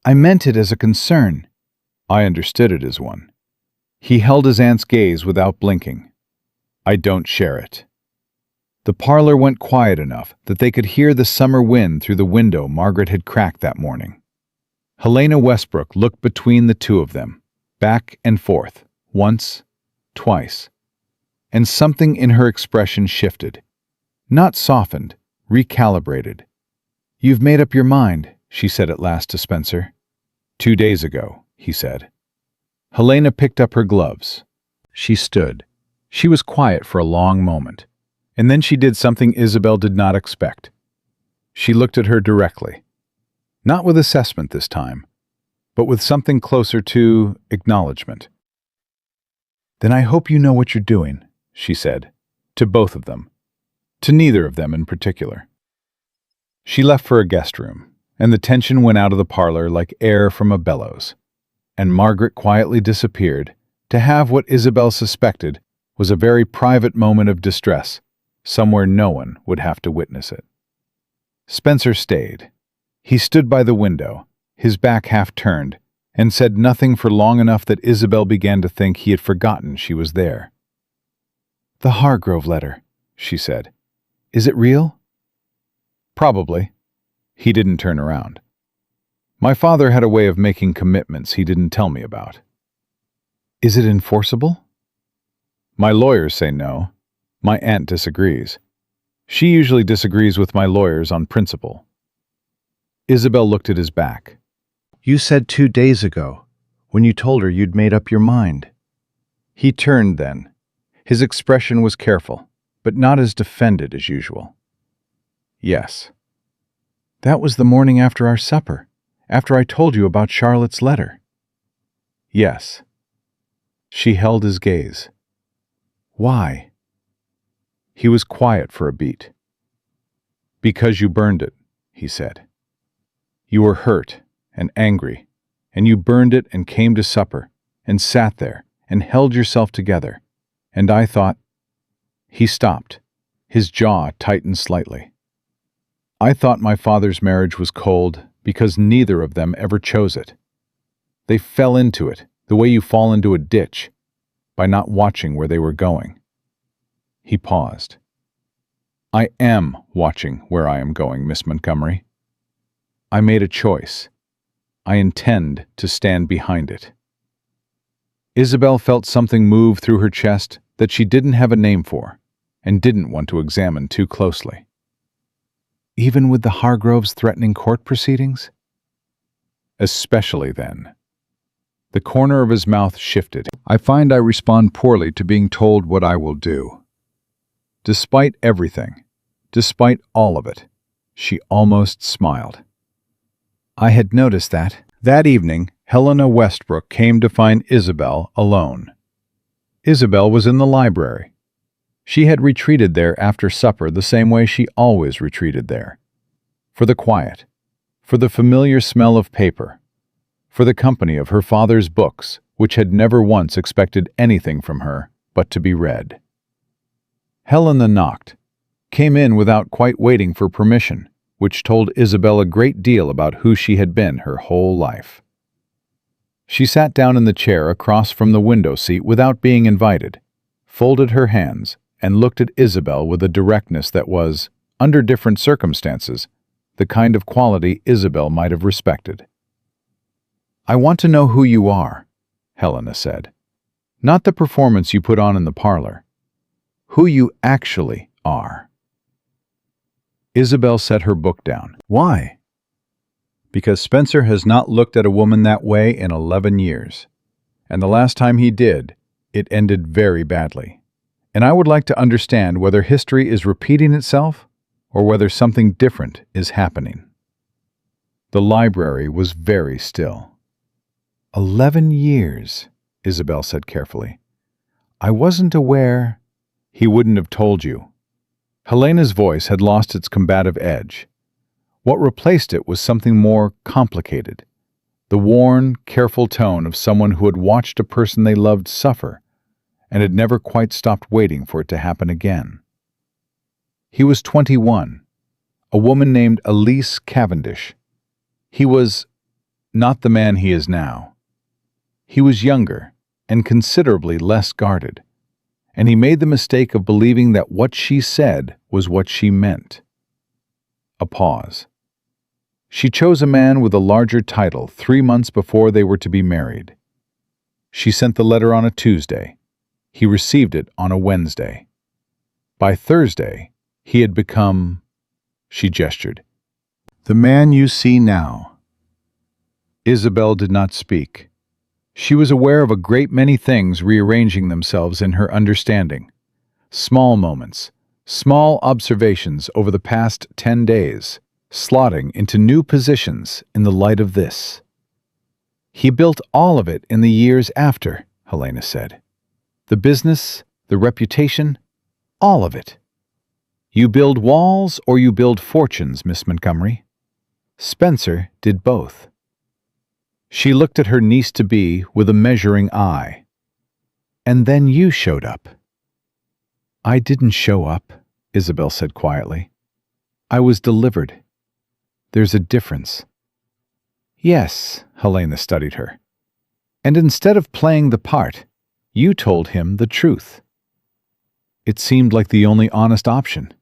"I meant it as a concern." "I understood it as one." He held his aunt's gaze without blinking. "I don't share it." The parlor went quiet enough that they could hear the summer wind through the window Margaret had cracked that morning. Helena Westbrook looked between the two of them, back and forth, once, twice, and something in her expression shifted. Not softened, recalibrated. "You've made up your mind," she said at last to Spencer. "2 days ago," he said. Helena picked up her gloves. She stood. She was quiet for a long moment, and then she did something Isabelle did not expect. She looked at her directly. Not with assessment this time, but with something closer to acknowledgement. "Then I hope you know what you're doing," she said, to both of them, to neither of them in particular. She left for a guest room, and the tension went out of the parlor like air from a bellows, and Margaret quietly disappeared to have what Isabelle suspected was a very private moment of distress, somewhere no one would have to witness it. Spencer stayed. He stood by the window, his back half turned, and said nothing for long enough that Isabelle began to think he had forgotten she was there. "The Hargrove letter," she said. "Is it real?" "Probably." He didn't turn around. "My father had a way of making commitments he didn't tell me about." "Is it enforceable?" "My lawyers say no. My aunt disagrees. She usually disagrees with my lawyers on principle." Isabelle looked at his back. "You said 2 days ago, when you told her you'd made up your mind." He turned then. His expression was careful, but not as defended as usual. "Yes." "That was the morning after our supper, after I told you about Charlotte's letter." "Yes." She held his gaze. "Why?" He was quiet for a beat. "Because you burned it," he said. "You were hurt and angry, and you burned it and came to supper, and sat there, and held yourself together, and I thought—" He stopped. His jaw tightened slightly. "I thought my father's marriage was cold because neither of them ever chose it. They fell into it the way you fall into a ditch, by not watching where they were going." He paused. "I am watching where I am going, Miss Montgomery. I made a choice. I intend to stand behind it." Isabelle felt something move through her chest that she didn't have a name for, and didn't want to examine too closely. "Even with the Hargroves threatening court proceedings?" "Especially then." The corner of his mouth shifted. "I find I respond poorly to being told what I will do." Despite everything, despite all of it, she almost smiled. "I had noticed that." That evening, Helena Westbrook came to find Isabelle alone. Isabelle was in the library. She had retreated there after supper the same way she always retreated there. For the quiet, for the familiar smell of paper, for the company of her father's books, which had never once expected anything from her but to be read. Helena knocked, came in without quite waiting for permission, which told Isabelle a great deal about who she had been her whole life. She sat down in the chair across from the window seat without being invited, folded her hands, and looked at Isabelle with a directness that was, under different circumstances, the kind of quality Isabelle might have respected. "I want to know who you are," Helena said. "Not the performance you put on in the parlor. Who you actually are." Isabelle set her book down. "Why?" "Because Spencer has not looked at a woman that way in 11 years. And the last time he did, it ended very badly. And I would like to understand whether history is repeating itself or whether something different is happening." The library was very still. 11 years, Isabelle said carefully. "I wasn't aware—" "He wouldn't have told you." Helena's voice had lost its combative edge. What replaced it was something more complicated. The worn, careful tone of someone who had watched a person they loved suffer and had never quite stopped waiting for it to happen again. He was 21, a woman named Elise Cavendish. He was not the man he is now. He was younger and considerably less guarded, and he made the mistake of believing that what she said was what she meant. A pause. She chose a man with a larger title 3 months before they were to be married. She sent the letter on a Tuesday. He received it on a Wednesday. By Thursday, he had become, she gestured, the man you see now. Isabelle did not speak. She was aware of a great many things rearranging themselves in her understanding. Small moments, small observations over the past 10 days, slotting into new positions in the light of this. He built all of it in the years after, Helena said. The business, the reputation, all of it. You build walls or you build fortunes, Miss Montgomery. Spencer did both. She looked at her niece-to-be with a measuring eye. And then you showed up. I didn't show up, Isabelle said quietly. I was delivered. There's a difference. Yes, Helena studied her. And instead of playing the part, you told him the truth. It seemed like the only honest option.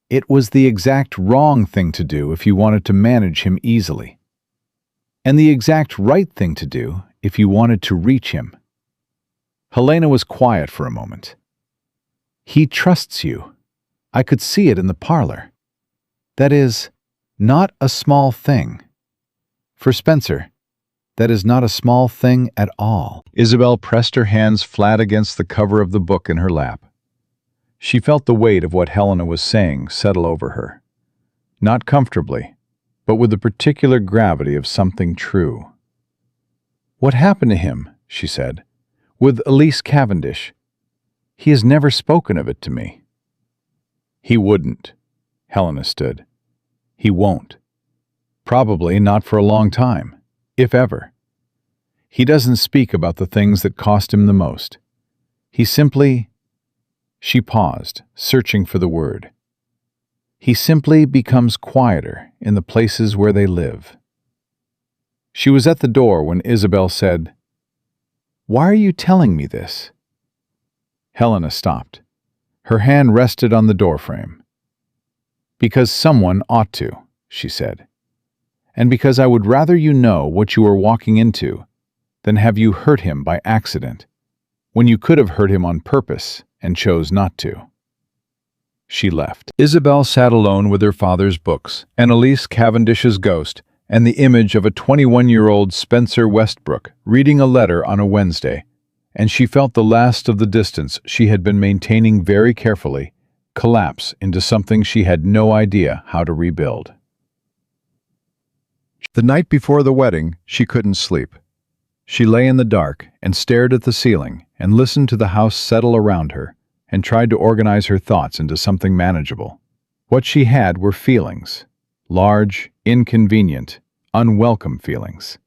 It was the exact wrong thing to do if you wanted to manage him easily. And the exact right thing to do if you wanted to reach him. Helena was quiet for a moment. He trusts you. I could see it in the parlor. That is not a small thing. For Spencer, that is not a small thing at all. Isabelle pressed her hands flat against the cover of the book in her lap. She felt the weight of what Helena was saying settle over her. Not comfortably, but with the particular gravity of something true. What happened to him, she said, with Elise Cavendish? He has never spoken of it to me. He wouldn't, Helena stood. He won't. Probably not for a long time, if ever. He doesn't speak about the things that cost him the most. He simply... She paused, searching for the word. He simply becomes quieter in the places where they live. She was at the door when Isabelle said, "Why are you telling me this?" Helena stopped. Her hand rested on the doorframe. "Because someone ought to," she said. "And because I would rather you know what you are walking into than have you hurt him by accident, when you could have hurt him on purpose and chose not to." She left. Isabelle sat alone with her father's books and Elise Cavendish's ghost and the image of a 21-year-old Spencer Westbrook reading a letter on a Wednesday, and she felt the last of the distance she had been maintaining very carefully collapse into something she had no idea how to rebuild. The night before the wedding, she couldn't sleep. She lay in the dark and stared at the ceiling and listened to the house settle around her and tried to organize her thoughts into something manageable. What she had were feelings, large, inconvenient, unwelcome feelings,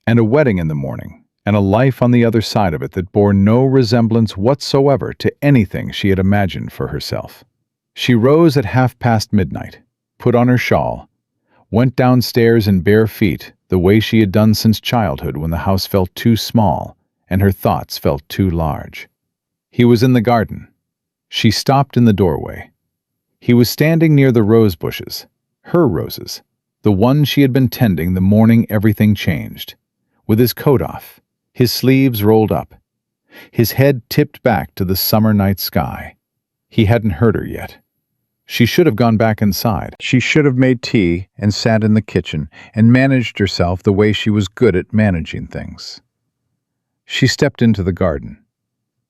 and a wedding in the morning, and a life on the other side of it that bore no resemblance whatsoever to anything she had imagined for herself. She rose at midnight, put on her shawl, went downstairs in bare feet the way she had done since childhood when the house felt too small and her thoughts felt too large. He was in the garden. She stopped in the doorway. He was standing near the rose bushes, her roses, the one she had been tending the morning everything changed, with his coat off, his sleeves rolled up, his head tipped back to the summer night sky. He hadn't heard her yet. She should have gone back inside. She should have made tea and sat in the kitchen and managed herself the way she was good at managing things. She stepped into the garden.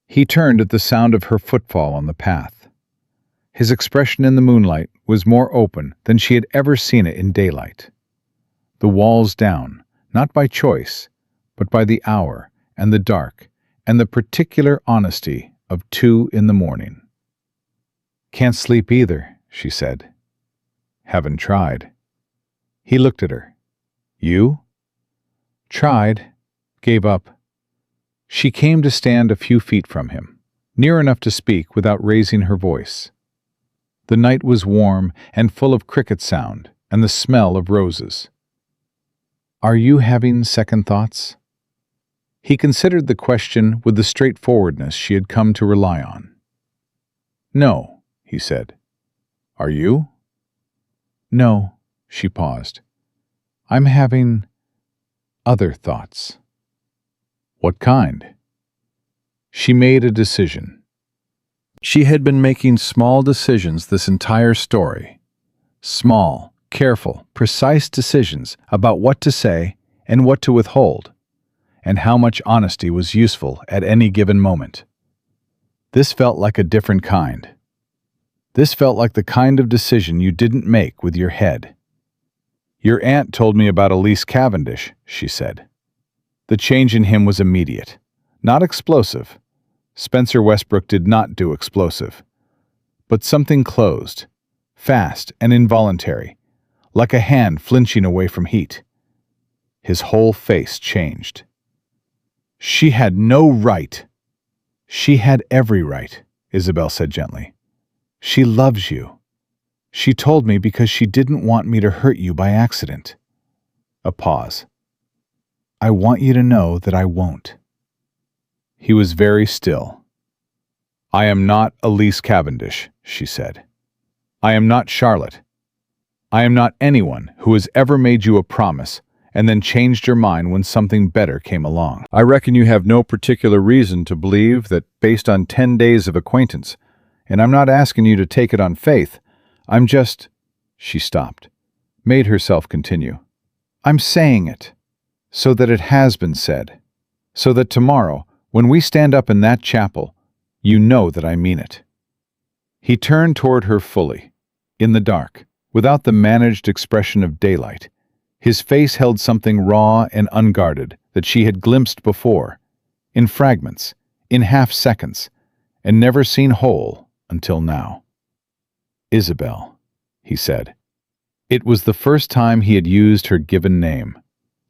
He turned at the sound of her footfall on the path. His expression in the moonlight was more open than she had ever seen it in daylight. The walls down, not by choice, but by the hour and the dark, and the particular honesty of 2 in the morning. "Can't sleep either," she said. "Haven't tried." He looked at her. "You?" "Tried. Gave up." She came to stand a few feet from him, near enough to speak without raising her voice. The night was warm and full of cricket sound and the smell of roses. "Are you having second thoughts?" He considered the question with the straightforwardness she had come to rely on. "No," he said. "Are you?" "No," she paused. "I'm having other thoughts." "What kind?" She made a decision. She had been making small decisions this entire story. Small, careful, precise decisions about what to say and what to withhold, and how much honesty was useful at any given moment. This felt like a different kind. This felt like the kind of decision you didn't make with your head. "Your aunt told me about Elise Cavendish," she said. The change in him was immediate, not explosive. Spencer Westbrook did not do explosive. But something closed, fast and involuntary, like a hand flinching away from heat. His whole face changed. "She had no right." "She had every right," Isabelle said gently. "She loves you. She told me because she didn't want me to hurt you by accident." A pause. "I want you to know that I won't." He was very still. "I am not Elise Cavendish," she said. "I am not Charlotte. I am not anyone who has ever made you a promise and then changed your mind when something better came along. I reckon you have no particular reason to believe that based on 10 days of acquaintance, and I'm not asking you to take it on faith. I'm just—" She stopped, made herself continue. "I'm saying it, so that it has been said, so that tomorrow, when we stand up in that chapel, you know that I mean it." He turned toward her fully, in the dark, without the managed expression of daylight. His face held something raw and unguarded that she had glimpsed before, in fragments, in half-seconds, and never seen whole until now. "Isabelle," he said. It was the first time he had used her given name.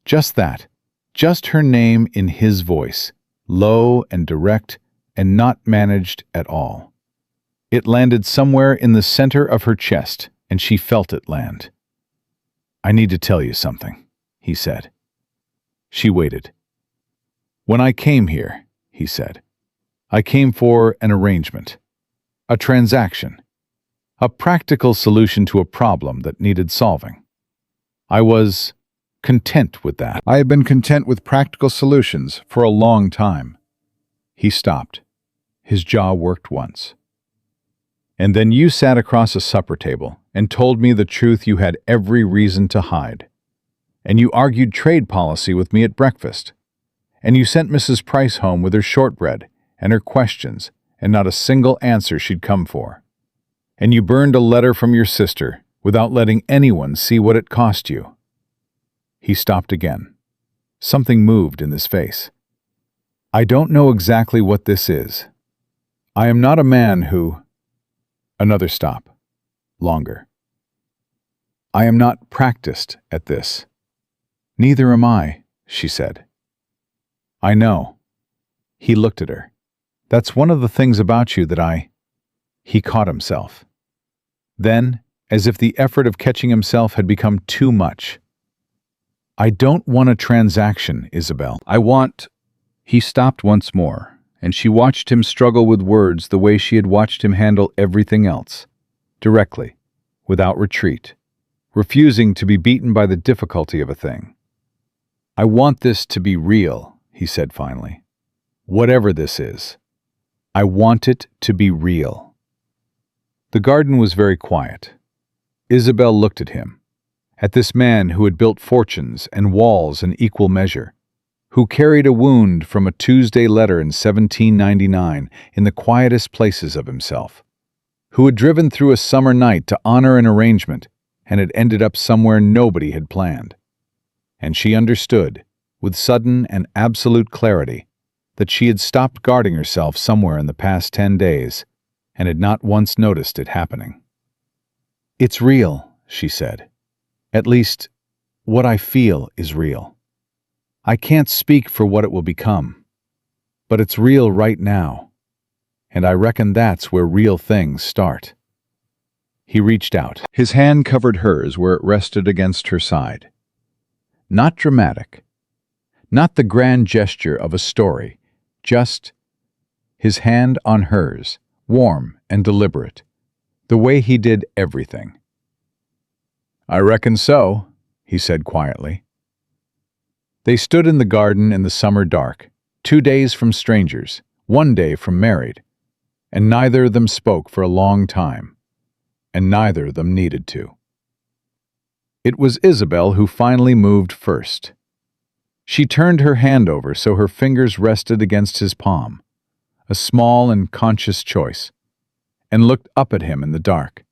Just that, just her name in his voice, low and direct and not managed at all. It landed somewhere in the center of her chest, and she felt it land. "I need to tell you something," he said. She waited. "When I came here," he said, "I came for an arrangement, a transaction, a practical solution to a problem that needed solving. I was content with that. I have been content with practical solutions for a long time." He stopped. His jaw worked once. "And then you sat across a supper table and told me the truth you had every reason to hide. And you argued trade policy with me at breakfast. And you sent Mrs. Price home with her shortbread and her questions and not a single answer she'd come for. And you burned a letter from your sister without letting anyone see what it cost you." He stopped again. Something moved in his face. "I don't know exactly what this is. I am not a man who—" Another stop. Longer. "I am not practiced at this." "Neither am I," she said. "I know." He looked at her. "That's one of the things about you that I—" He caught himself. Then, as if the effort of catching himself had become too much, "I don't want a transaction, Isabelle. I want—" He stopped once more, and she watched him struggle with words the way she had watched him handle everything else, directly, without retreat, refusing to be beaten by the difficulty of a thing. "I want this to be real," he said finally. "Whatever this is. I want it to be real." The garden was very quiet. Isabelle looked at him, at this man who had built fortunes and walls in equal measure, who carried a wound from a Tuesday letter in 1799 in the quietest places of himself, who had driven through a summer night to honor an arrangement and had ended up somewhere nobody had planned. And she understood, with sudden and absolute clarity, that she had stopped guarding herself somewhere in the past 10 days and had not once noticed it happening. "It's real," she said. "At least, what I feel is real. I can't speak for what it will become, but it's real right now, and I reckon that's where real things start." He reached out. His hand covered hers where it rested against her side. Not dramatic, not the grand gesture of a story, just his hand on hers, warm and deliberate, the way he did everything. "I reckon so," he said quietly. They stood in the garden in the summer dark, 2 days from strangers, 1 day from married, and neither of them spoke for a long time, and neither of them needed to. It was Isabelle who finally moved first. She turned her hand over so her fingers rested against his palm, a small and conscious choice, and looked up at him in the dark.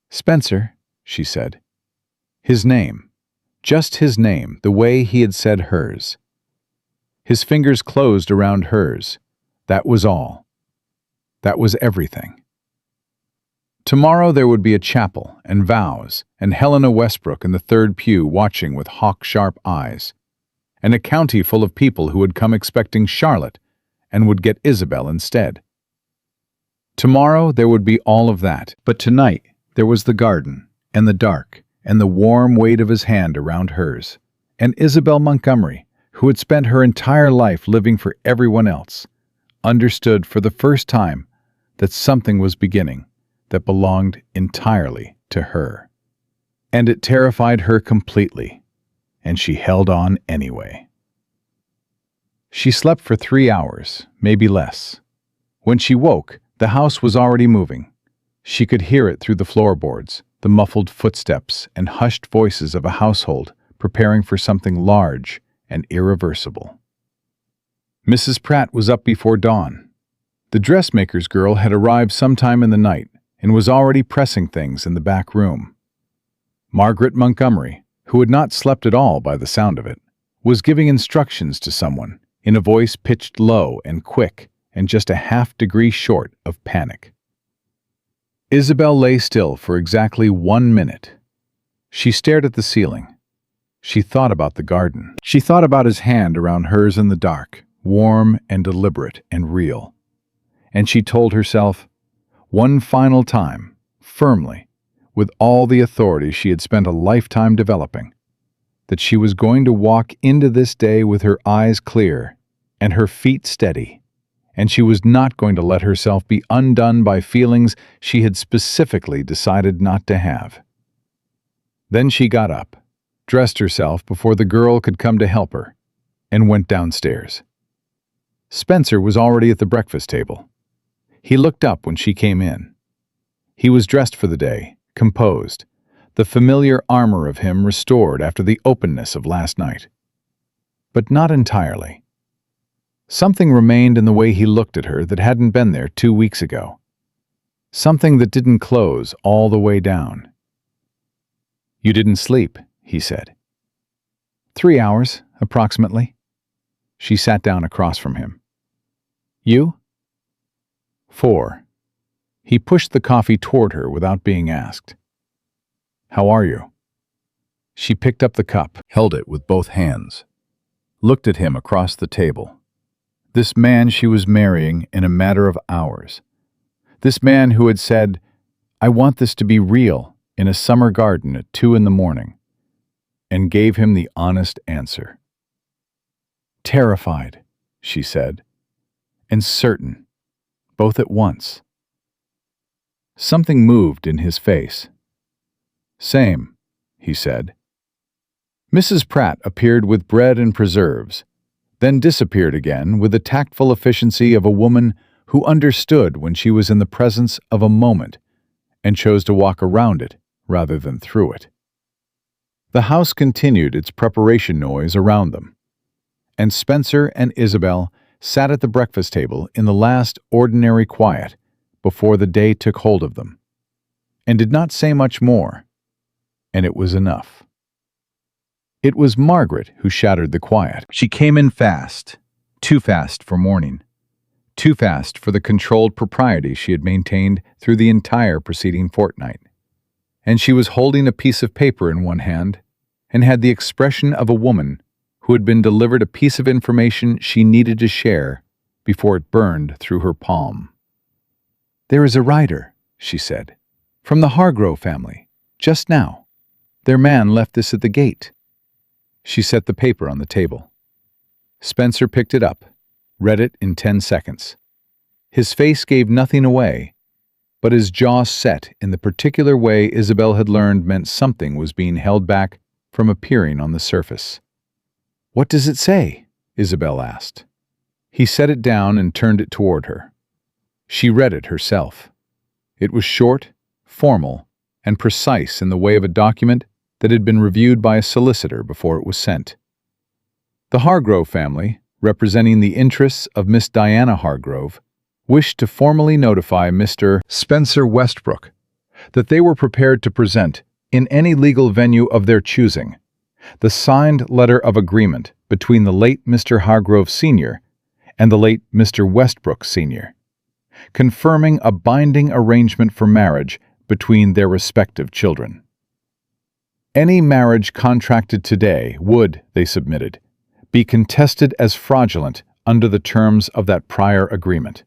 "Spencer," she said. His name, just his name, the way he had said hers. His fingers closed around hers. That was all. That was everything. Tomorrow there would be a chapel and vows and Helena Westbrook in the third pew watching with hawk-sharp eyes, and a county full of people who had come expecting Charlotte and would get Isabelle instead. Tomorrow there would be all of that, but tonight there was the garden and the dark and the warm weight of his hand around hers, and Isabelle Montgomery, who had spent her entire life living for everyone else, understood for the first time that something was beginning that belonged entirely to her. And it terrified her completely, and she held on anyway. She slept for 3 hours, maybe less. When she woke, the house was already moving. She could hear it through the floorboards, the muffled footsteps and hushed voices of a household preparing for something large and irreversible. Mrs. Pratt was up before dawn. The dressmaker's girl had arrived sometime in the night and was already pressing things in the back room. Margaret Montgomery, who had not slept at all by the sound of it, was giving instructions to someone in a voice pitched low and quick and just a half-degree short of panic. Isabelle lay still for exactly 1 minute. She stared at the ceiling. She thought about the garden. She thought about his hand around hers in the dark, warm and deliberate and real. And she told herself, one final time, firmly, with all the authority she had spent a lifetime developing, that she was going to walk into this day with her eyes clear and her feet steady, and she was not going to let herself be undone by feelings she had specifically decided not to have. Then she got up, dressed herself before the girl could come to help her, and went downstairs. Spencer was already at the breakfast table. He looked up when she came in. He was dressed for the day, composed, the familiar armor of him restored after the openness of last night. But not entirely. Something remained in the way he looked at her that hadn't been there 2 weeks ago. Something that didn't close all the way down. "You didn't sleep," he said. 3 hours, approximately. She sat down across from him. "You?" 4. He pushed the coffee toward her without being asked. "How are you?" She picked up the cup, held it with both hands, looked at him across the table. This man she was marrying in a matter of hours. This man who had said, "I want this to be real," in a summer garden at 2 in the morning, and gave him the honest answer. "Terrified," she said, "and certain, both at once." Something moved in his face. "Same," he said. Mrs. Pratt appeared with bread and preserves, then disappeared again with the tactful efficiency of a woman who understood when she was in the presence of a moment and chose to walk around it rather than through it. The house continued its preparation noise around them, and Spencer and Isabelle sat at the breakfast table in the last ordinary quiet before the day took hold of them, and did not say much more, and it was enough. It was Margaret who shattered the quiet. She came in fast, Too fast for mourning. Too fast for the controlled propriety she had maintained through the entire preceding fortnight. And she was holding a piece of paper in one hand and had the expression of a woman who had been delivered a piece of information she needed to share before it burned through her palm. "There is a rider," she said, "from the Hargrove family, just now. Their man left this at the gate." She set the paper on the table. Spencer picked it up, read it in 10 seconds. His face gave nothing away, but his jaw set in the particular way Isabelle had learned meant something was being held back from appearing on the surface. "What does it say?" Isabelle asked. He set it down and turned it toward her. She read it herself. It was short, formal, and precise in the way of a document that had been reviewed by a solicitor before it was sent. The Hargrove family, representing the interests of Miss Diana Hargrove, wished to formally notify Mr. Spencer Westbrook that they were prepared to present, in any legal venue of their choosing, the signed letter of agreement between the late Mr. Hargrove Sr. and the late Mr. Westbrook Sr., confirming a binding arrangement for marriage between their respective children. Any marriage contracted today would, they submitted, be contested as fraudulent under the terms of that prior agreement.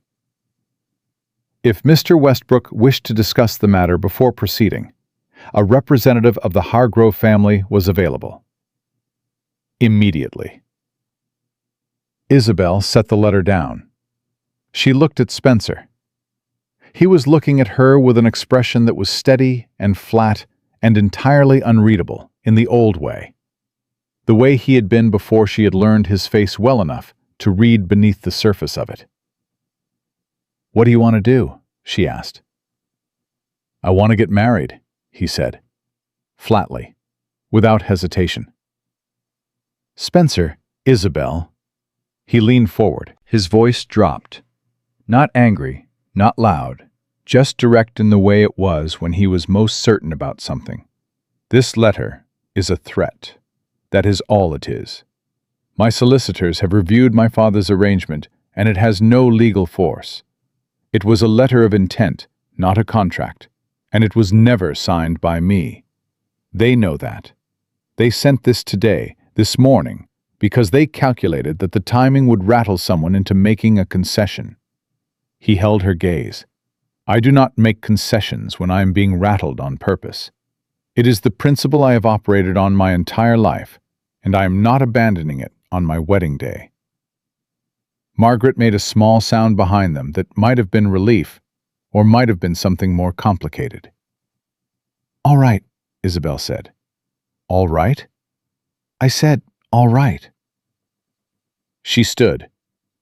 If Mr. Westbrook wished to discuss the matter before proceeding, a representative of the Hargrove family was available. Immediately. Isabelle set the letter down. She looked at Spencer. He was looking at her with an expression that was steady and flat and entirely unreadable in the old way, the way he had been before she had learned his face well enough to read beneath the surface of it. "What do you want to do?" she asked. "I want to get married," he said, flatly, without hesitation. "Spencer, Isabelle." He leaned forward. His voice dropped. Not angry, not loud, just direct in the way it was when he was most certain about something. "This letter is a threat. That is all it is. My solicitors have reviewed my father's arrangement, and it has no legal force. It was a letter of intent, not a contract, and it was never signed by me. They know that. They sent this today, this morning, because they calculated that the timing would rattle someone into making a concession." He held her gaze. "I do not make concessions when I am being rattled on purpose. It is the principle I have operated on my entire life, and I am not abandoning it on my wedding day." Margaret made a small sound behind them that might have been relief, or might have been something more complicated. "All right," Isabelle said. "All right?" "I said, all right." She stood,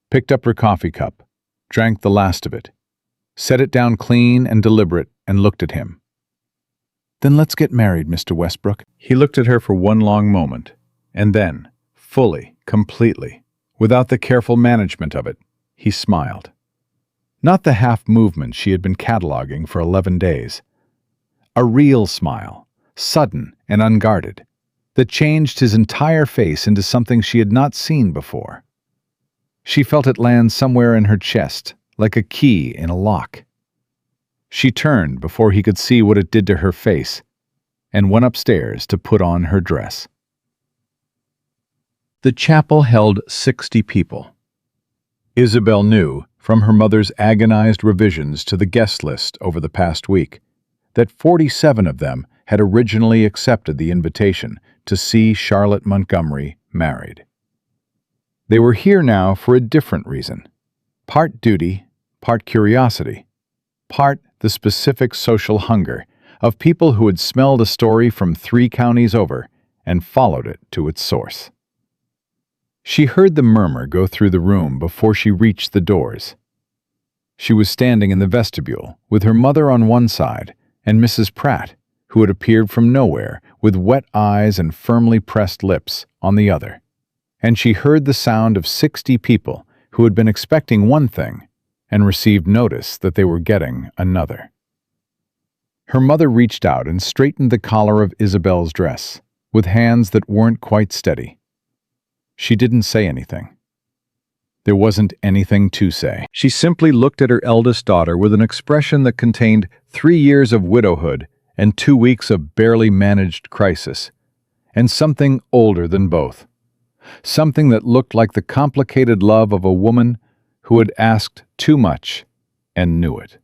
picked up her coffee cup, drank the last of it, set it down clean and deliberate, and looked at him. "Then let's get married, Mr. Westbrook." He looked at her for one long moment, and then, fully, completely, without the careful management of it, he smiled. Not the half movement she had been cataloging for 11 days. A real smile, sudden and unguarded, that changed his entire face into something she had not seen before. She felt it land somewhere in her chest, like a key in a lock. She turned before he could see what it did to her face, and went upstairs to put on her dress. The chapel held 60 people. Isabelle knew, from her mother's agonized revisions to the guest list over the past week, that 47 of them had originally accepted the invitation to see Charlotte Montgomery married. They were here now for a different reason. Part duty, part curiosity, part the specific social hunger of people who had smelled a story from 3 counties over and followed it to its source. She heard the murmur go through the room before she reached the doors. She was standing in the vestibule, with her mother on one side and Mrs. Pratt, who had appeared from nowhere with wet eyes and firmly pressed lips, on the other. And she heard the sound of 60 people who had been expecting one thing and received notice that they were getting another. Her mother reached out and straightened the collar of Isabelle's dress, with hands that weren't quite steady. She didn't say anything. There wasn't anything to say. She simply looked at her eldest daughter with an expression that contained 3 years of widowhood and 2 weeks of barely managed crisis, and something older than both. Something that looked like the complicated love of a woman who had asked too much and knew it.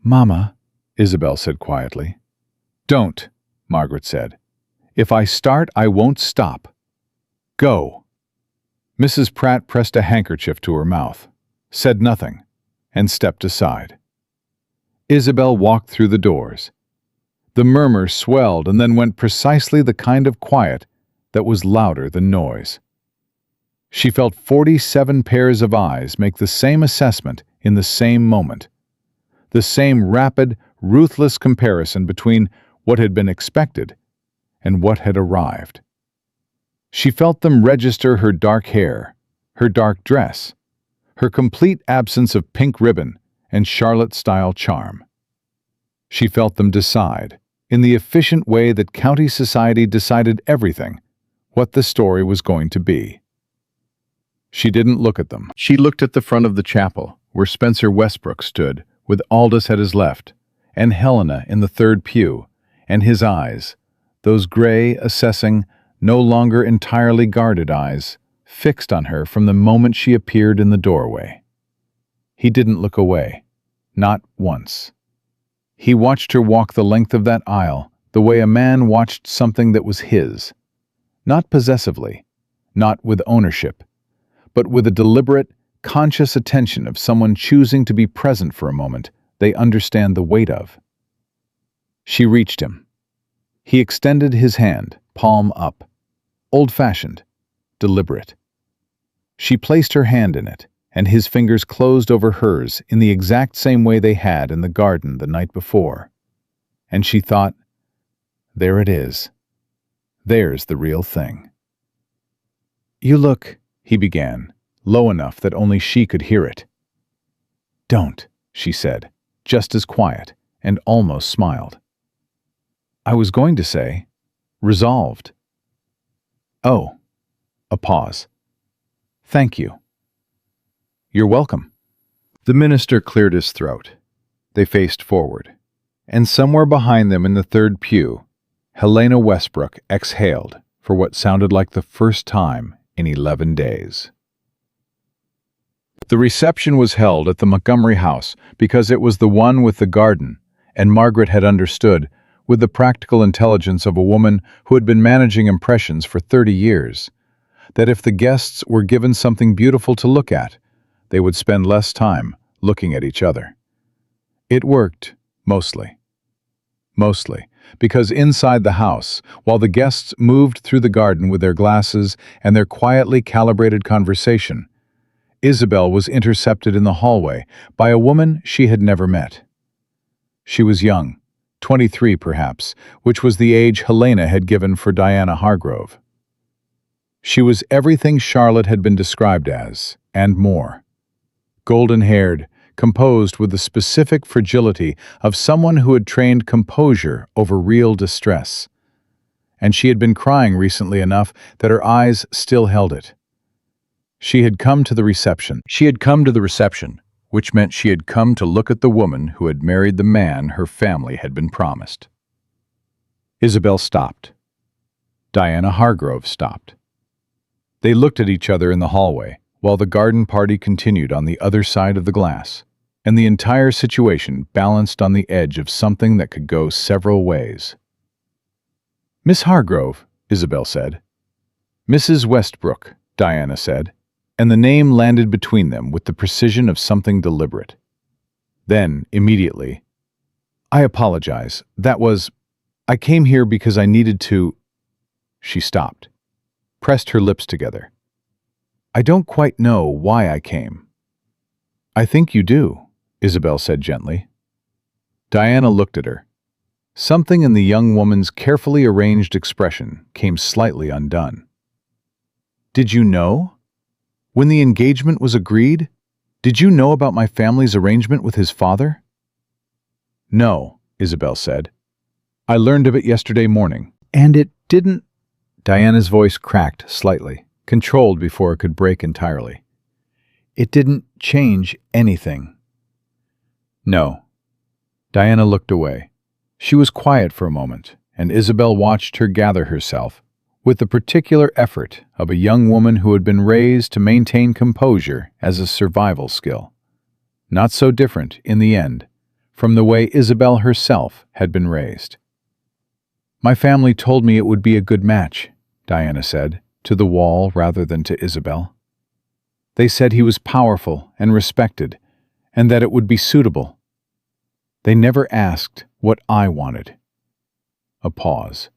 "Mama," Isabelle said quietly. "Don't," Margaret said. "If I start, I won't stop. Go." Mrs. Pratt pressed a handkerchief to her mouth, said nothing, and stepped aside. Isabelle walked through the doors. The murmur swelled and then went precisely the kind of quiet that was louder than noise. She felt 47 pairs of eyes make the same assessment in the same moment, the same rapid, ruthless comparison between what had been expected and what had arrived. She felt them register her dark hair, her dark dress, her complete absence of pink ribbon and Charlotte-style charm. She felt them decide, in the efficient way that county society decided everything, what the story was going to be. She didn't look at them. She looked at the front of the chapel, where Spencer Westbrook stood, with Aldous at his left, and Helena in the third pew, and his eyes, those gray, assessing, no longer entirely guarded eyes, fixed on her from the moment she appeared in the doorway. He didn't look away, not once. He watched her walk the length of that aisle, the way a man watched something that was his, not possessively, not with ownership, but with a deliberate, conscious attention of someone choosing to be present for a moment they understand the weight of. She reached him. He extended his hand, palm up, old-fashioned, deliberate. She placed her hand in it, and his fingers closed over hers in the exact same way they had in the garden the night before. And she thought, there it is. There's the real thing. "You look," he began, low enough that only she could hear it. "Don't," she said, just as quiet, and almost smiled. "I was going to say, resolved." "Oh." A pause. "Thank you." "You're welcome." The minister cleared his throat. They faced forward, and somewhere behind them in the third pew, Helena Westbrook exhaled for what sounded like the first time in 11 days. The reception was held at the Montgomery house because it was the one with the garden, and Margaret had understood, with the practical intelligence of a woman who had been managing impressions for 30 years, that if the guests were given something beautiful to look at, they would spend less time looking at each other. It worked, mostly. Mostly, because inside the house, while the guests moved through the garden with their glasses and their quietly calibrated conversation, Isabelle was intercepted in the hallway by a woman she had never met. She was young, 23 perhaps, which was the age Helena had given for Diana Hargrove. She was everything Charlotte had been described as, and more. Golden-haired, composed with the specific fragility of someone who had trained composure over real distress. And she had been crying recently enough that her eyes still held it. She had come to the reception. Which meant she had come to look at the woman who had married the man her family had been promised. Isabelle stopped. Diana Hargrove stopped. They looked at each other in the hallway, while the garden party continued on the other side of the glass, and the entire situation balanced on the edge of something that could go several ways. "Miss Hargrove," Isabelle said. "Mrs. Westbrook," Diana said, and the name landed between them with the precision of something deliberate. Then, immediately, "I apologize. I came here because I needed to—" She stopped, pressed her lips together. "I don't quite know why I came." "I think you do," Isabelle said gently. Diana looked at her. Something in the young woman's carefully arranged expression came slightly undone. "Did you know? When the engagement was agreed, did you know about my family's arrangement with his father?" "No," Isabelle said. "I learned of it yesterday morning." "And it didn't—" Diana's voice cracked slightly, controlled before it could break entirely. It didn't change anything. No. Diana looked away. She was quiet for a moment, and Isabelle watched her gather herself, with the particular effort of a young woman who had been raised to maintain composure as a survival skill. Not so different, in the end, from the way Isabelle herself had been raised. "My family told me it would be a good match," Diana said, to the wall rather than to Isabelle. "They said he was powerful and respected, and that it would be suitable. They never asked what I wanted." A pause.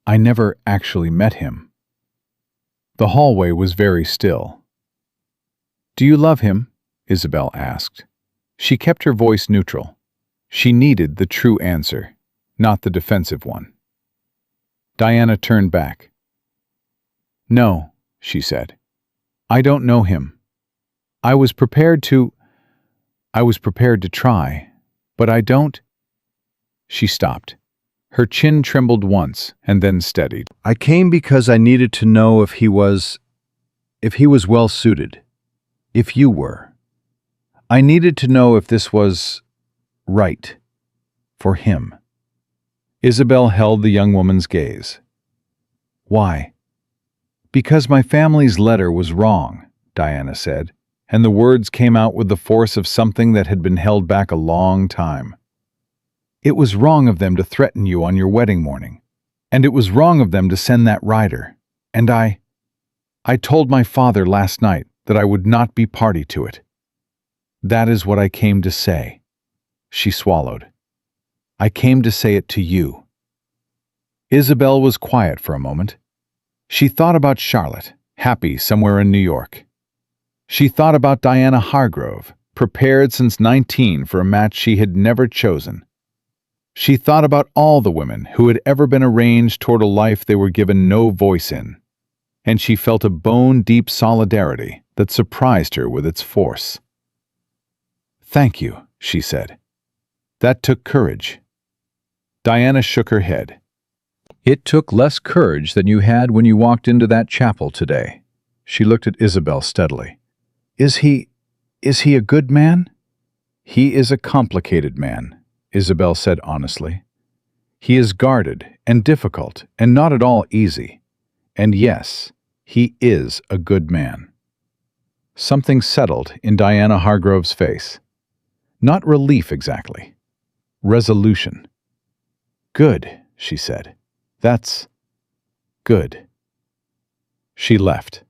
"I never actually met him." The hallway was very still. "Do you love him?" Isabelle asked. She kept her voice neutral. She needed the true answer, not the defensive one. Diana turned back. "No," she said. "I don't know him. I was prepared to try, but I don't." She stopped. Her chin trembled once and then steadied. "I came because I needed to know if he was well suited. If you were. I needed to know if this was right for him." Isabelle held the young woman's gaze. "Why?" "Because my family's letter was wrong," Diana said, and the words came out with the force of something that had been held back a long time. "It was wrong of them to threaten you on your wedding morning, and it was wrong of them to send that rider, and I told my father last night that I would not be party to it. That is what I came to say." She swallowed. "I came to say it to you." Isabelle was quiet for a moment. She thought about Charlotte, happy somewhere in New York. She thought about Diana Hargrove, prepared since 19 for a match she had never chosen. She thought about all the women who had ever been arranged toward a life they were given no voice in, and she felt a bone-deep solidarity that surprised her with its force. "Thank you," she said. "That took courage." Diana shook her head. "It took less courage than you had when you walked into that chapel today." She looked at Isabelle steadily. Is he a good man?" "He is a complicated man," Isabelle said honestly. "He is guarded and difficult and not at all easy. And yes, he is a good man." Something settled in Diana Hargrove's face. Not relief exactly. Resolution. "Good," she said. "That's good." She left.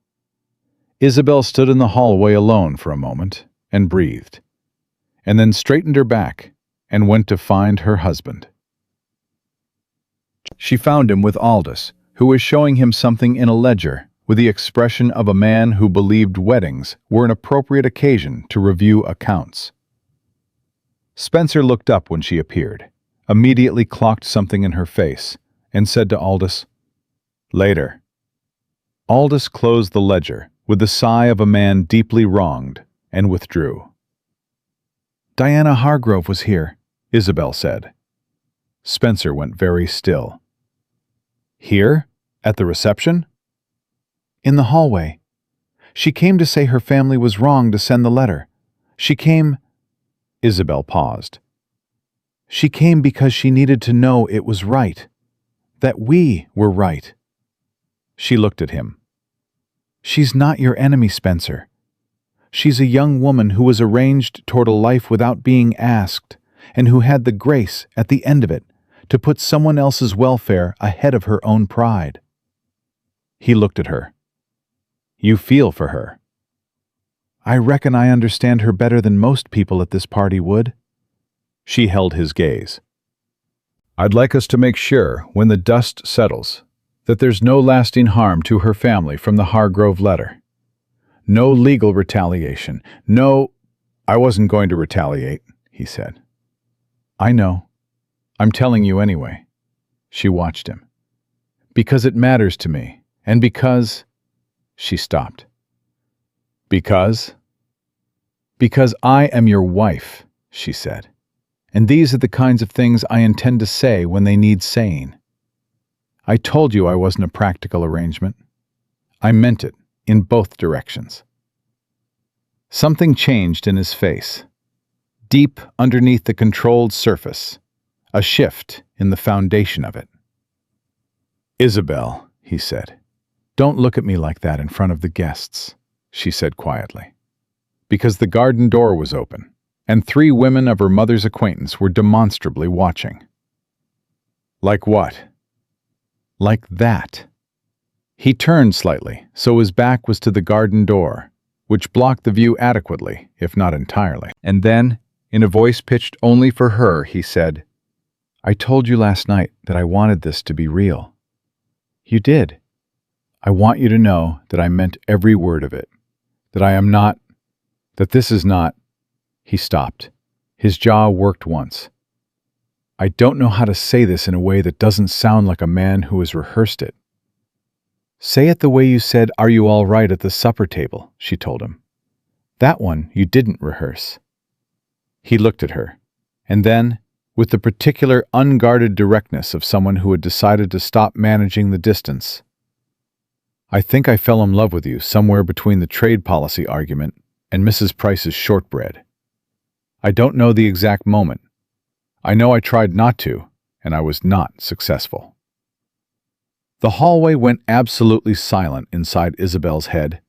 Isabelle stood in the hallway alone for a moment and breathed, and then straightened her back and went to find her husband. She found him with Aldous, who was showing him something in a ledger with the expression of a man who believed weddings were an appropriate occasion to review accounts. Spencer looked up when she appeared, immediately clocked something in her face, and said to Aldous, "Later." Aldous closed the ledger with the sigh of a man deeply wronged and withdrew. "Diana Hargrove was here," Isabelle said. Spencer went very still. "Here? At the reception?" "In the hallway. She came to say her family was wrong to send the letter. She came—" Isabelle paused. "She came because she needed to know it was right. That we were right." She looked at him. "She's not your enemy, Spencer. She's a young woman who was arranged toward a life without being asked, and who had the grace, at the end of it, to put someone else's welfare ahead of her own pride." He looked at her. "You feel for her." "I reckon I understand her better than most people at this party would." She held his gaze. "I'd like us to make sure, when the dust settles, that there's no lasting harm to her family from the Hargrove letter. No legal retaliation. No—" "I wasn't going to retaliate," he said. "I know. I'm telling you anyway." She watched him. "Because it matters to me, and because—" She stopped. "Because?" "Because I am your wife," she said. "And these are the kinds of things I intend to say when they need saying. I told you I wasn't a practical arrangement. I meant it in both directions." Something changed in his face. Deep underneath the controlled surface, a shift in the foundation of it. "Isabelle," he said. "Don't look at me like that in front of the guests," she said quietly. Because the garden door was open, and 3 women of her mother's acquaintance were demonstrably watching. "Like what?" "Like that." He turned slightly, so his back was to the garden door, which blocked the view adequately, if not entirely. And then, in a voice pitched only for her, he said, "I told you last night that I wanted this to be real." "You did. I want you to know that I meant every word of it, that this is not—" He stopped. His jaw worked once. "I don't know how to say this in a way that doesn't sound like a man who has rehearsed it." "Say it the way you said, 'Are you all right?' at the supper table," she told him. "That one you didn't rehearse." He looked at her, and then, with the particular unguarded directness of someone who had decided to stop managing the distance, "I think I fell in love with you somewhere between the trade policy argument and Mrs. Price's shortbread. I don't know the exact moment. I know I tried not to, and I was not successful." The hallway went absolutely silent inside Isabelle's head.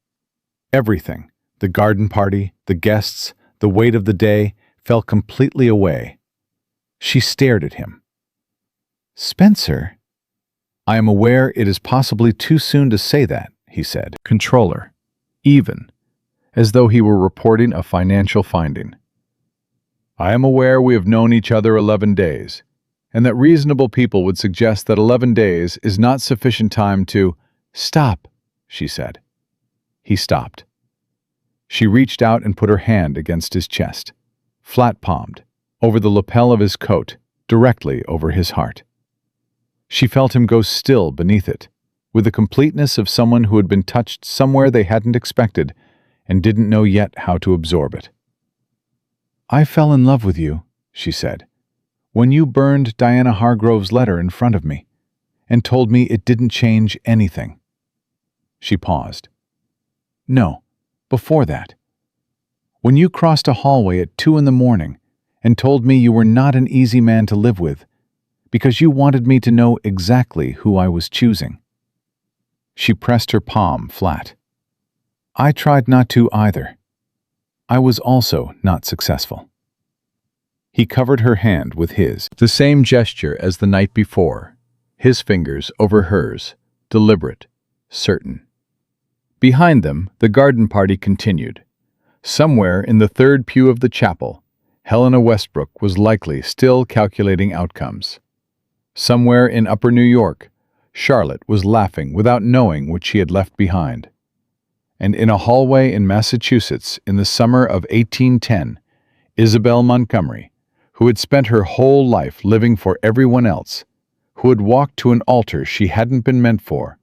Everything, the garden party, the guests, the weight of the day, fell completely away. She stared at him. "Spencer?" "I am aware it is possibly too soon to say that," he said. Controller, even, as though he were reporting a financial finding. "I am aware we have known each other 11 days, and that reasonable people would suggest that 11 days is not sufficient time to—" "Stop," she said. He stopped. She reached out and put her hand against his chest, flat-palmed, over the lapel of his coat, directly over his heart. She felt him go still beneath it, with the completeness of someone who had been touched somewhere they hadn't expected and didn't know yet how to absorb it. "I fell in love with you," she said, "when you burned Diana Hargrove's letter in front of me and told me it didn't change anything." She paused. "No, before that. When you crossed a hallway at 2 a.m. and told me you were not an easy man to live with, because you wanted me to know exactly who I was choosing." She pressed her palm flat. "I tried not to either. I was also not successful." He covered her hand with his, the same gesture as the night before, his fingers over hers, deliberate, certain. Behind them, the garden party continued. Somewhere in the third pew of the chapel, Helena Westbrook was likely still calculating outcomes. Somewhere in Upper New York, Charlotte was laughing without knowing what she had left behind. And in a hallway in Massachusetts in the summer of 1810, Isabelle Montgomery, who had spent her whole life living for everyone else, who had walked to an altar she hadn't been meant for,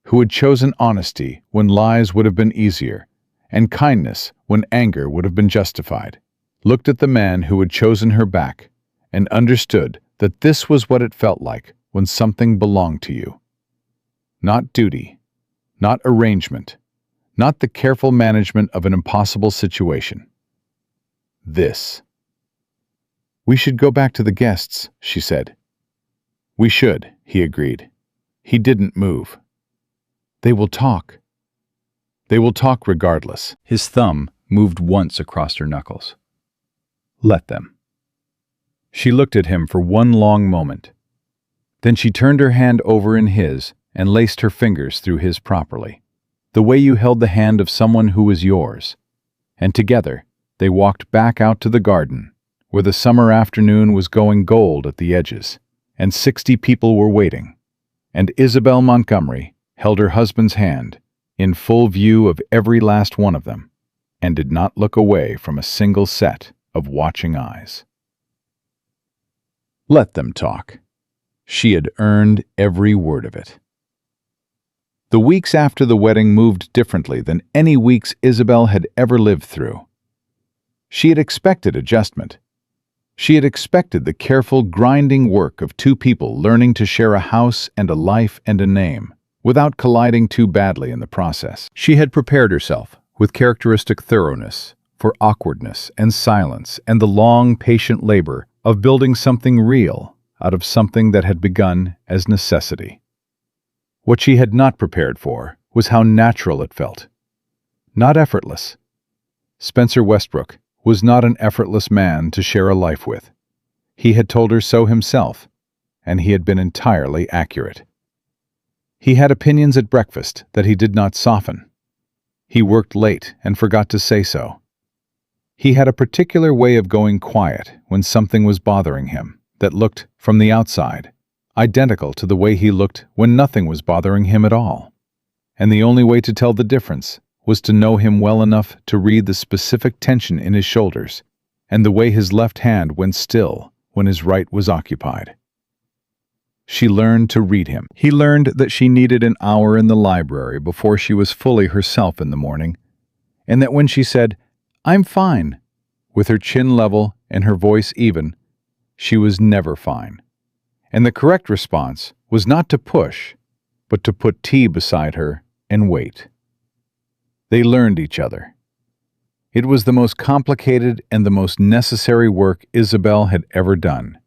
who had chosen honesty when lies would have been easier, and kindness when anger would have been justified, looked at the man who had chosen her back and understood that this was what it felt like when something belonged to you. Not duty, not arrangement, not the careful management of an impossible situation. This. "We should go back to the guests," she said. "We should," he agreed. He didn't move. "They will talk." "They will talk regardless." His thumb moved once across her knuckles. "Let them." She looked at him for one long moment. Then she turned her hand over in his and laced her fingers through his properly, the way you held the hand of someone who was yours. And together, they walked back out to the garden, where the summer afternoon was going gold at the edges, and 60 people were waiting. And Isabelle Montgomery held her husband's hand, in full view of every last one of them, and did not look away from a single set of watching eyes. Let them talk. She had earned every word of it. The weeks after the wedding moved differently than any weeks Isabelle had ever lived through. She had expected adjustment. She had expected the careful, grinding work of 2 people learning to share a house and a life and a name, without colliding too badly in the process. She had prepared herself, with characteristic thoroughness, for awkwardness and silence and the long, patient labor of building something real out of something that had begun as necessity. What she had not prepared for was how natural it felt. Not effortless. Spencer Westbrook was not an effortless man to share a life with. He had told her so himself, and he had been entirely accurate. He had opinions at breakfast that he did not soften. He worked late and forgot to say so. He had a particular way of going quiet when something was bothering him that looked, from the outside, identical to the way he looked when nothing was bothering him at all. And the only way to tell the difference was to know him well enough to read the specific tension in his shoulders and the way his left hand went still when his right was occupied. She learned to read him. He learned that she needed an hour in the library before she was fully herself in the morning, and that when she said, "I'm fine," with her chin level and her voice even, she was never fine. And the correct response was not to push, but to put tea beside her and wait. They learned each other. It was the most complicated and the most necessary work Isabelle had ever done,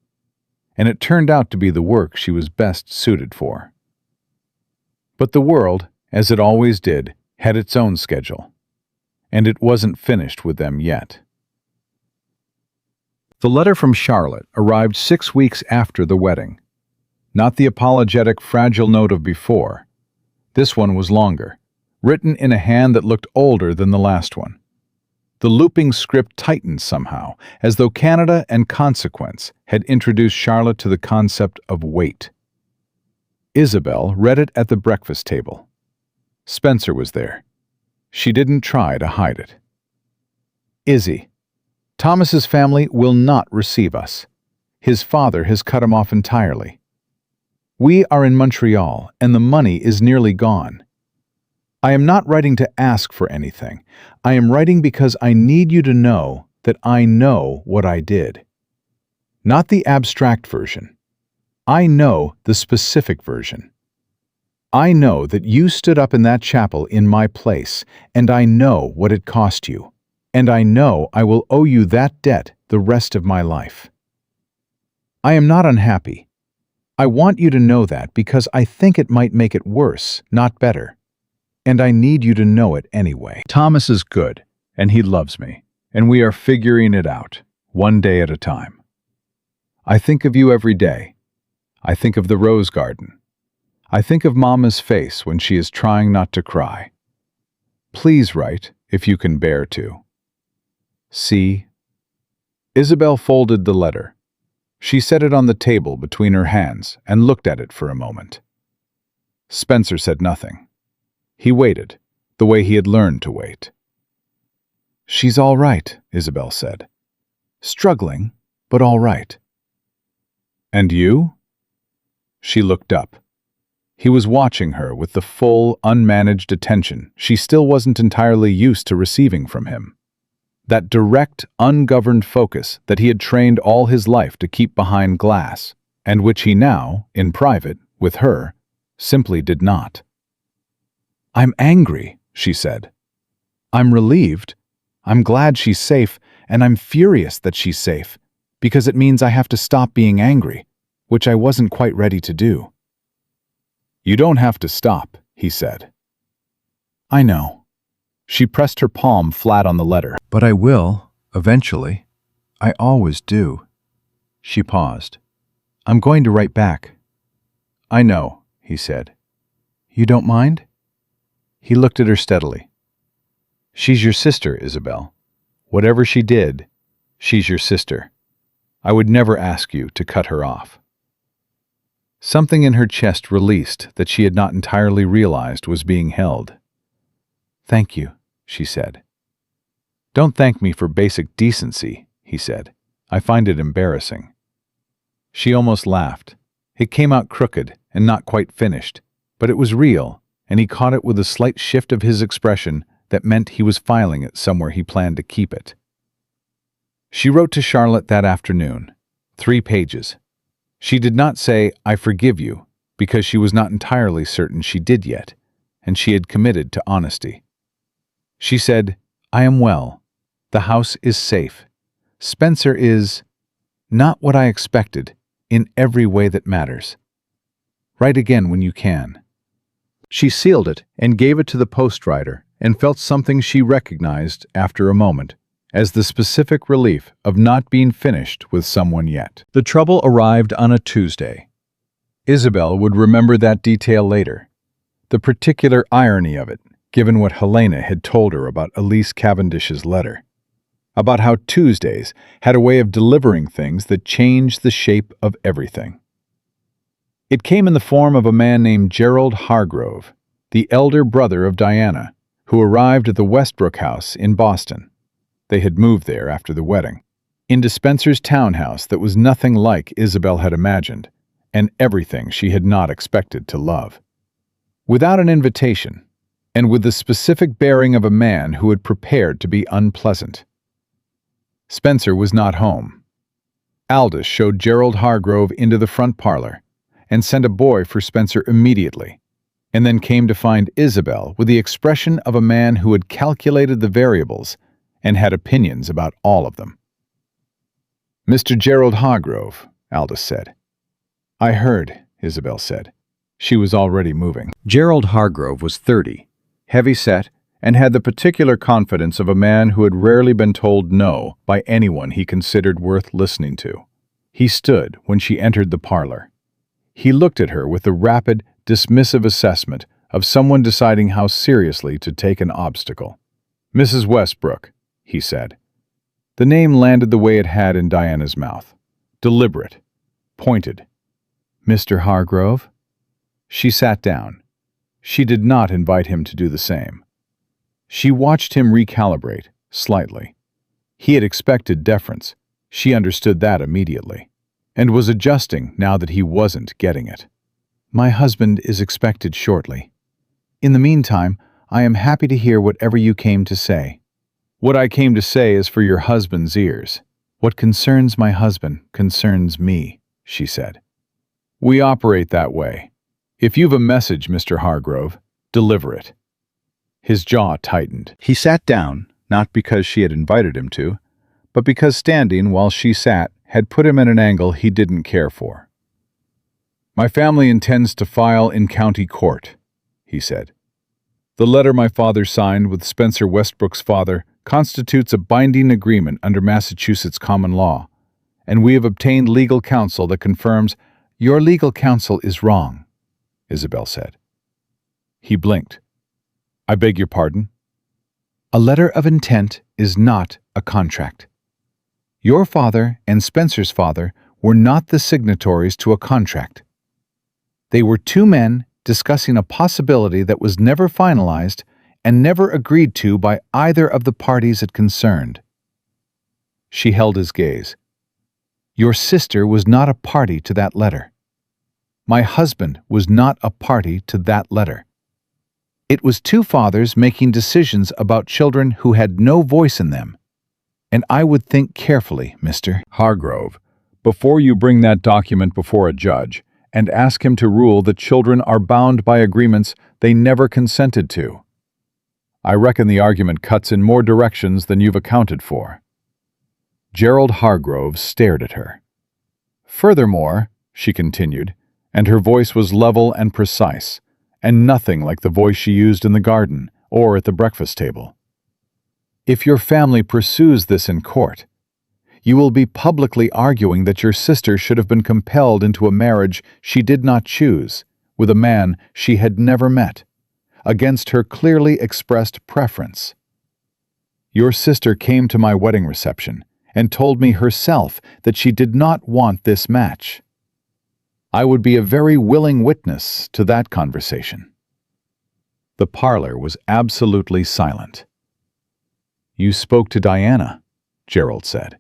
and it turned out to be the work she was best suited for. But the world, as it always did, had its own schedule, and it wasn't finished with them yet. The letter from Charlotte arrived 6 weeks after the wedding. Not the apologetic, fragile note of before. This one was longer, written in a hand that looked older than the last one. The looping script tightened somehow, as though Canada and consequence had introduced Charlotte to the concept of weight. Isabelle read it at the breakfast table. Spencer was there. She didn't try to hide it. "Izzy, Thomas's family will not receive us. His father has cut him off entirely. We are in Montreal, and the money is nearly gone. I am not writing to ask for anything. I am writing because I need you to know that I know what I did. Not the abstract version. I know the specific version. I know that you stood up in that chapel in my place, and I know what it cost you, and I know I will owe you that debt the rest of my life. I am not unhappy. I want you to know that because I think it might make it worse, not better. And I need you to know it anyway. Thomas is good, and he loves me, and we are figuring it out, one day at a time. I think of you every day. I think of the rose garden. I think of Mama's face when she is trying not to cry. Please write, if you can bear to. C." Isabelle folded the letter. She set it on the table between her hands and looked at it for a moment. Spencer said nothing. He waited, the way he had learned to wait. "She's all right," Isabelle said. "Struggling, but all right." "And you?" She looked up. He was watching her with the full, unmanaged attention she still wasn't entirely used to receiving from him. That direct, ungoverned focus that he had trained all his life to keep behind glass, and which he now, in private, with her, simply did not. "I'm angry," she said. "I'm relieved. I'm glad she's safe, and I'm furious that she's safe, because it means I have to stop being angry, which I wasn't quite ready to do." "You don't have to stop," he said. "I know." She pressed her palm flat on the letter. "But I will, eventually. I always do." She paused. "I'm going to write back." "I know," he said. "You don't mind?" He looked at her steadily. "She's your sister, Isabelle. Whatever she did, she's your sister. I would never ask you to cut her off." Something in her chest released that she had not entirely realized was being held. "Thank you," she said. "Don't thank me for basic decency," he said. "I find it embarrassing." She almost laughed. It came out crooked and not quite finished, but it was real, and he caught it with a slight shift of his expression that meant he was filing it somewhere he planned to keep it. She wrote to Charlotte that afternoon, 3 pages. She did not say, "I forgive you," because she was not entirely certain she did yet, and she had committed to honesty. She said, "I am well. The house is safe. Spencer is not what I expected in every way that matters. Write again when you can." She sealed it and gave it to the postwriter and felt something she recognized after a moment as the specific relief of not being finished with someone yet. The trouble arrived on a Tuesday. Isabelle would remember that detail later. The particular irony of it, given what Helena had told her about Elise Cavendish's letter. About how Tuesdays had a way of delivering things that changed the shape of everything. It came in the form of a man named Gerald Hargrove, the elder brother of Diana, who arrived at the Westbrook house in Boston. They had moved there after the wedding, into Spencer's townhouse that was nothing like Isabelle had imagined, and everything she had not expected to love. Without an invitation, and with the specific bearing of a man who had prepared to be unpleasant. Spencer was not home. Aldous showed Gerald Hargrove into the front parlor and sent a boy for Spencer immediately, and then came to find Isabelle with the expression of a man who had calculated the variables and had opinions about all of them. "Mr. Gerald Hargrove," Aldous said. "I heard," Isabelle said. She was already moving. Gerald Hargrove was 30, heavy-set, and had the particular confidence of a man who had rarely been told no by anyone he considered worth listening to. He stood when she entered the parlor. He looked at her with the rapid, dismissive assessment of someone deciding how seriously to take an obstacle. "Mrs. Westbrook," he said. The name landed the way it had in Diana's mouth. Deliberate. Pointed. "Mr. Hargrove?" She sat down. She did not invite him to do the same. She watched him recalibrate, slightly. He had expected deference. She understood that immediately, and was adjusting now that he wasn't getting it. "My husband is expected shortly. In the meantime, I am happy to hear whatever you came to say." "What I came to say is for your husband's ears. What concerns my husband concerns me," she said. "We operate that way. If you've a message, Mr. Hargrove, deliver it." His jaw tightened. He sat down, not because she had invited him to, but because standing while she sat had put him at an angle he didn't care for. "My family intends to file in county court," he said. "The letter my father signed with Spencer Westbrook's father constitutes a binding agreement under Massachusetts common law, and we have obtained legal counsel that confirms—" "Your legal counsel is wrong," Isabelle said. He blinked. "I beg your pardon?" "A letter of intent is not a contract. Your father and Spencer's father were not the signatories to a contract. They were two men discussing a possibility that was never finalized and never agreed to by either of the parties it concerned." She held his gaze. "Your sister was not a party to that letter. My husband was not a party to that letter. It was two fathers making decisions about children who had no voice in them. And I would think carefully, Mr. Hargrove, before you bring that document before a judge and ask him to rule that children are bound by agreements they never consented to. I reckon the argument cuts in more directions than you've accounted for." Gerald Hargrove stared at her. "Furthermore," she continued, and her voice was level and precise, and nothing like the voice she used in the garden or at the breakfast table. "If your family pursues this in court, you will be publicly arguing that your sister should have been compelled into a marriage she did not choose with a man she had never met, against her clearly expressed preference. Your sister came to my wedding reception and told me herself that she did not want this match. I would be a very willing witness to that conversation." The parlor was absolutely silent. "You spoke to Diana," Gerald said.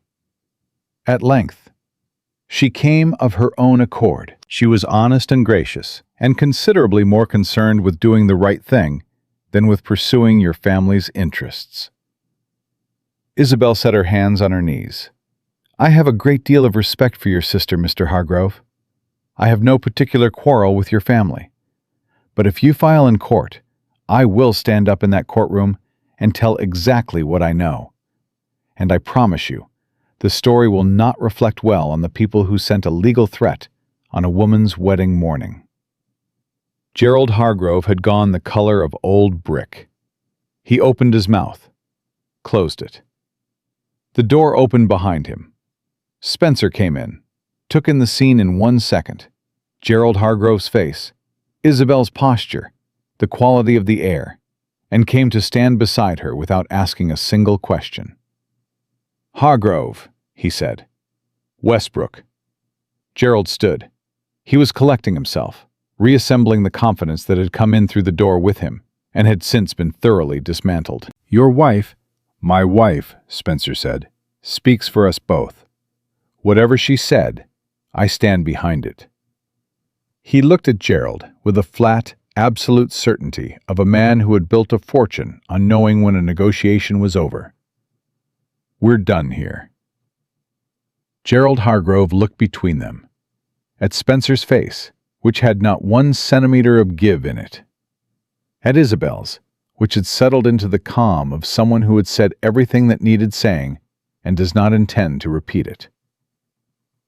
"At length. She came of her own accord. She was honest and gracious, and considerably more concerned with doing the right thing than with pursuing your family's interests." Isabelle set her hands on her knees. "I have a great deal of respect for your sister, Mr. Hargrove. I have no particular quarrel with your family. But if you file in court, I will stand up in that courtroom and tell exactly what I know. and I promise you, the story will not reflect well on the people who sent a legal threat on a woman's wedding morning. Gerald Hargrove had gone the color of old brick. He opened his mouth, closed it. The door opened behind him. Spencer came in, took in the scene in 1 second. Gerald Hargrove's face, Isabelle's posture, the quality of the air, and came to stand beside her without asking a single question. "Hargrove," he said. "Westbrook." Gerald stood. He was collecting himself, reassembling the confidence that had come in through the door with him and had since been thoroughly dismantled. "Your wife," "My wife," Spencer said, "speaks for us both. Whatever she said, I stand behind it." He looked at Gerald with a flat, absolute certainty of a man who had built a fortune on knowing when a negotiation was over. "We're done here." Gerald Hargrove looked between them, at Spencer's face, which had not 1 centimeter of give in it, at Isabelle's, which had settled into the calm of someone who had said everything that needed saying and does not intend to repeat it.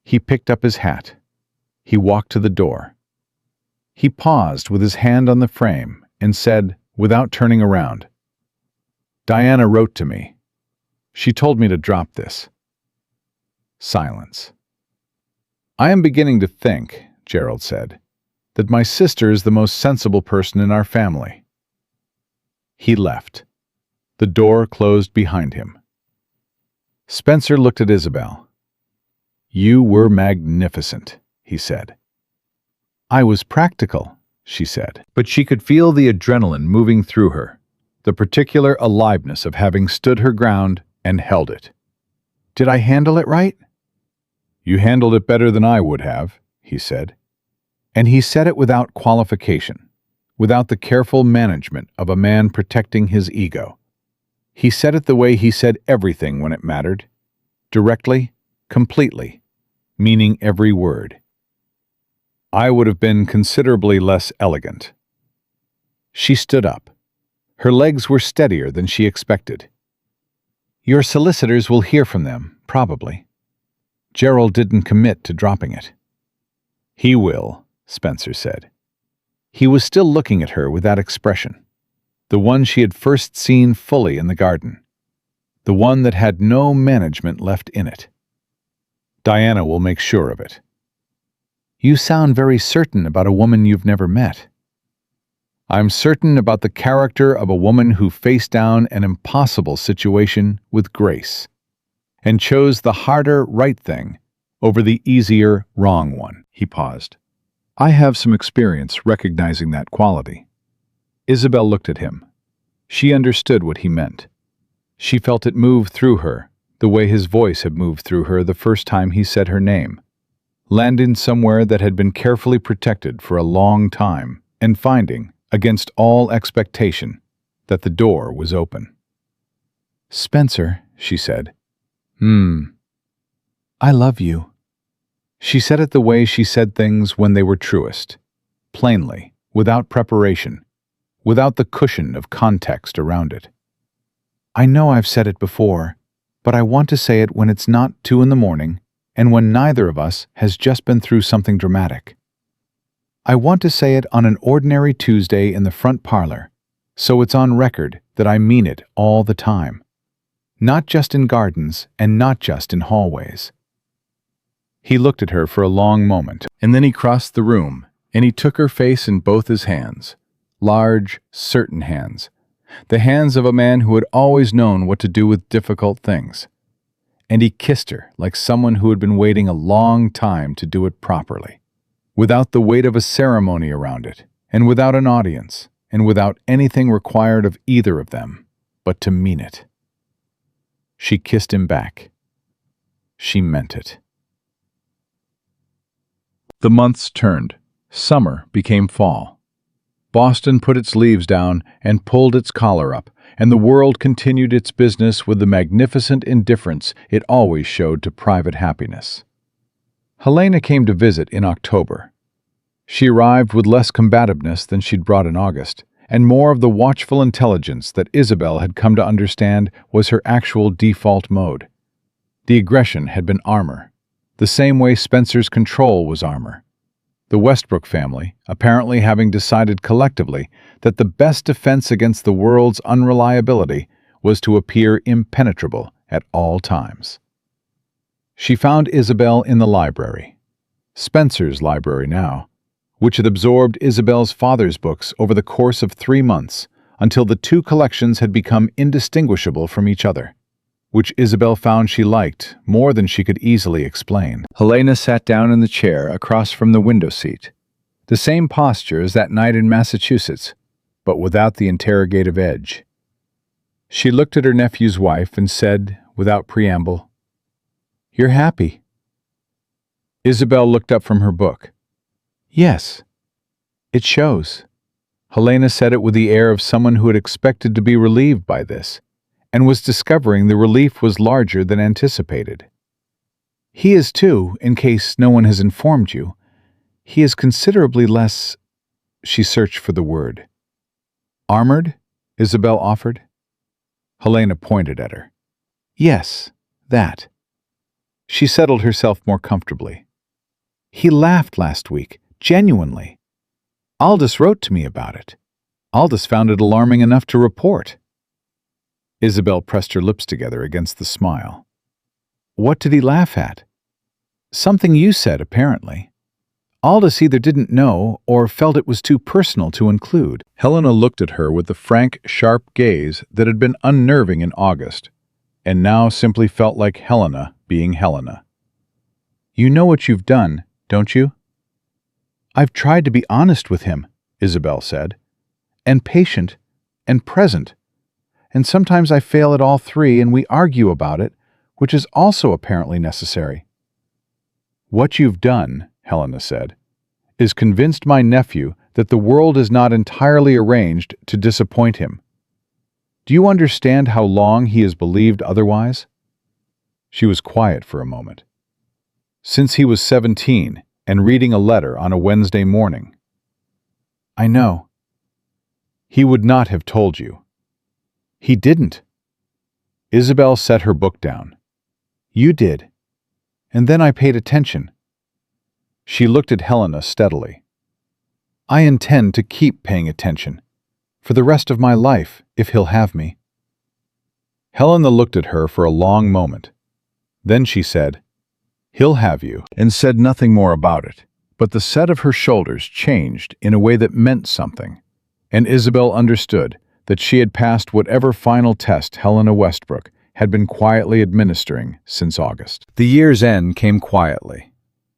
He picked up his hat. He walked to the door. He paused with his hand on the frame and said, without turning around, "Diana wrote to me. She told me to drop this." Silence. "I am beginning to think," Gerald said, "that my sister is the most sensible person in our family." He left. The door closed behind him. Spencer looked at Isabelle. "You were magnificent," he said. "I was practical," she said. But she could feel the adrenaline moving through her, the particular aliveness of having stood her ground and held it. "Did I handle it right?" "You handled it better than I would have," he said. And he said it without qualification, without the careful management of a man protecting his ego. He said it the way he said everything when it mattered, directly, completely, meaning every word. "I would have been considerably less elegant." She stood up. Her legs were steadier than she expected. "Your solicitors will hear from them, probably." Gerald didn't commit to dropping it. "He will," Spencer said. He was still looking at her with that expression, the one she had first seen fully in the garden, the one that had no management left in it. "Diana will make sure of it." "You sound very certain about a woman you've never met." "I'm certain about the character of a woman who faced down an impossible situation with grace, and chose the harder right thing over the easier wrong one." He paused. "I have some experience recognizing that quality." Isabelle looked at him. She understood what he meant. She felt it move through her, the way his voice had moved through her the first time he said her name, landing somewhere that had been carefully protected for a long time, and finding, against all expectation, that the door was open. "Spencer," she said. "I love you." She said it the way she said things when they were truest, plainly, without preparation, without the cushion of context around it. "I know I've said it before, but I want to say it when it's not 2 in the morning and when neither of us has just been through something dramatic. I want to say it on an ordinary Tuesday in the front parlor, so it's on record that I mean it all the time. Not just in gardens and not just in hallways." He looked at her for a long moment, and then he crossed the room, and he took her face in both his hands, large, certain hands, the hands of a man who had always known what to do with difficult things. And he kissed her like someone who had been waiting a long time to do it properly, without the weight of a ceremony around it, and without an audience, and without anything required of either of them, but to mean it. She kissed him back. She meant it. The months turned. Summer became fall. Boston put its leaves down and pulled its collar up, and the world continued its business with the magnificent indifference it always showed to private happiness. Helena came to visit in October. She arrived with less combativeness than she'd brought in August, and more of the watchful intelligence that Isabelle had come to understand was her actual default mode. The aggression had been armor, the same way Spencer's control was armor. The Westbrook family, apparently having decided collectively that the best defense against the world's unreliability was to appear impenetrable at all times. She found Isabelle in the library, Spencer's library now, which had absorbed Isabelle's father's books over the course of 3 months until the two collections had become indistinguishable from each other, which Isabelle found she liked more than she could easily explain. Helena sat down in the chair across from the window seat, the same posture as that night in Massachusetts, but without the interrogative edge. She looked at her nephew's wife and said, without preamble, "You're happy." Isabelle looked up from her book. "Yes, it shows." Helena said it with the air of someone who had expected to be relieved by this, and was discovering the relief was larger than anticipated. "He is too, in case no one has informed you. He is considerably less—" She searched for the word. "Armored?" Isabelle offered. Helena pointed at her. "Yes, that." She settled herself more comfortably. "He laughed last week, genuinely. Aldous wrote to me about it. Aldous found it alarming enough to report." Isabelle pressed her lips together against the smile. "What did he laugh at?" "Something you said, apparently. Aldous either didn't know or felt it was too personal to include." Helena looked at her with the frank, sharp gaze that had been unnerving in August, and now simply felt like Helena being Helena. "You know what you've done, don't you?" "I've tried to be honest with him," Isabelle said, "and patient, and present. And sometimes I fail at all three and we argue about it, which is also apparently necessary." "What you've done," Helena said, "is convinced my nephew that the world is not entirely arranged to disappoint him. Do you understand how long he has believed otherwise?" She was quiet for a moment. "Since he was 17 and reading a letter on a Wednesday morning." "I know." "He would not have told you." "He didn't." Isabelle set her book down. "You did. And then I paid attention." She looked at Helena steadily. "I intend to keep paying attention, for the rest of my life, if he'll have me." Helena looked at her for a long moment. Then she said, "He'll have you," and said nothing more about it, but the set of her shoulders changed in a way that meant something, and Isabelle understood that she had passed whatever final test Helena Westbrook had been quietly administering since August. The year's end came quietly.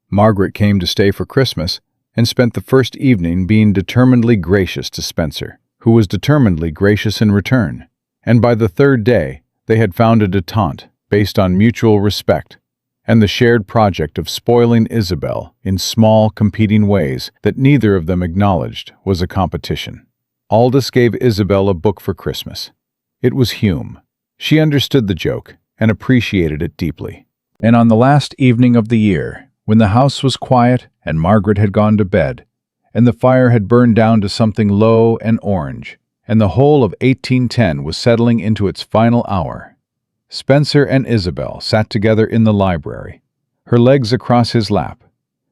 Margaret came to stay for Christmas and spent the first evening being determinedly gracious to Spencer, who was determinedly gracious in return, and by the third day they had found a détente based on mutual respect and the shared project of spoiling Isabelle in small, competing ways that neither of them acknowledged was a competition. Aldous gave Isabelle a book for Christmas. It was Hume. She understood the joke and appreciated it deeply. And on the last evening of the year, when the house was quiet and Margaret had gone to bed, and the fire had burned down to something low and orange, and the whole of 1810 was settling into its final hour, Spencer and Isabelle sat together in the library, her legs across his lap,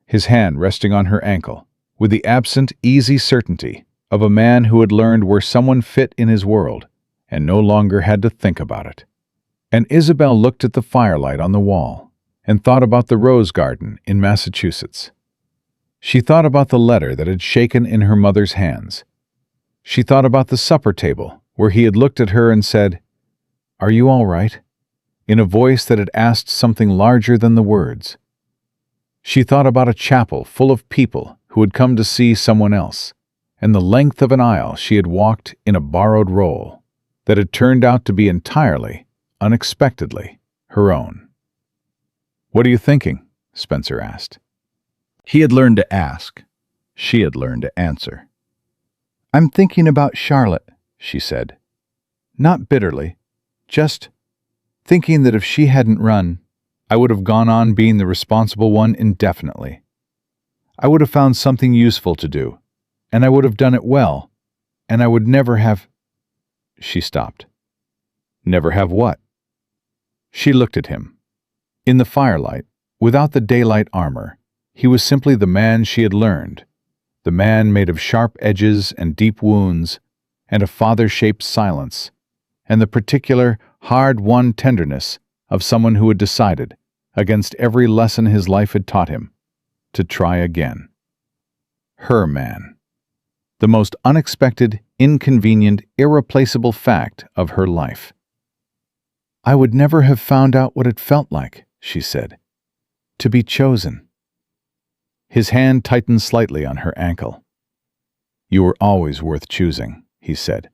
his hand resting on her ankle, with the absent, easy certainty of a man who had learned where someone fit in his world and no longer had to think about it. And Isabelle looked at the firelight on the wall and thought about the rose garden in Massachusetts. She thought about the letter that had shaken in her mother's hands. She thought about the supper table where he had looked at her and said, "Are you all right?" in a voice that had asked something larger than the words. She thought about a chapel full of people who had come to see someone else, and the length of an aisle she had walked in a borrowed role that had turned out to be entirely, unexpectedly, her own. "What are you thinking?" Spencer asked. He had learned to ask. She had learned to answer. "I'm thinking about Charlotte," she said. "Not bitterly, just thinking that if she hadn't run, I would have gone on being the responsible one indefinitely. I would have found something useful to do, and I would have done it well, And I would never have—" She stopped. Never have what? She looked at him. In the firelight, without the daylight armor, he was simply the man she had learned, the man made of sharp edges and deep wounds, and a father-shaped silence, and the particular, hard-won tenderness of someone who had decided, against every lesson his life had taught him, to try again. Her man. The most unexpected, inconvenient, irreplaceable fact of her life. "I would never have found out what it felt like," she said, "to be chosen." His hand tightened slightly on her ankle. "You were always worth choosing," he said.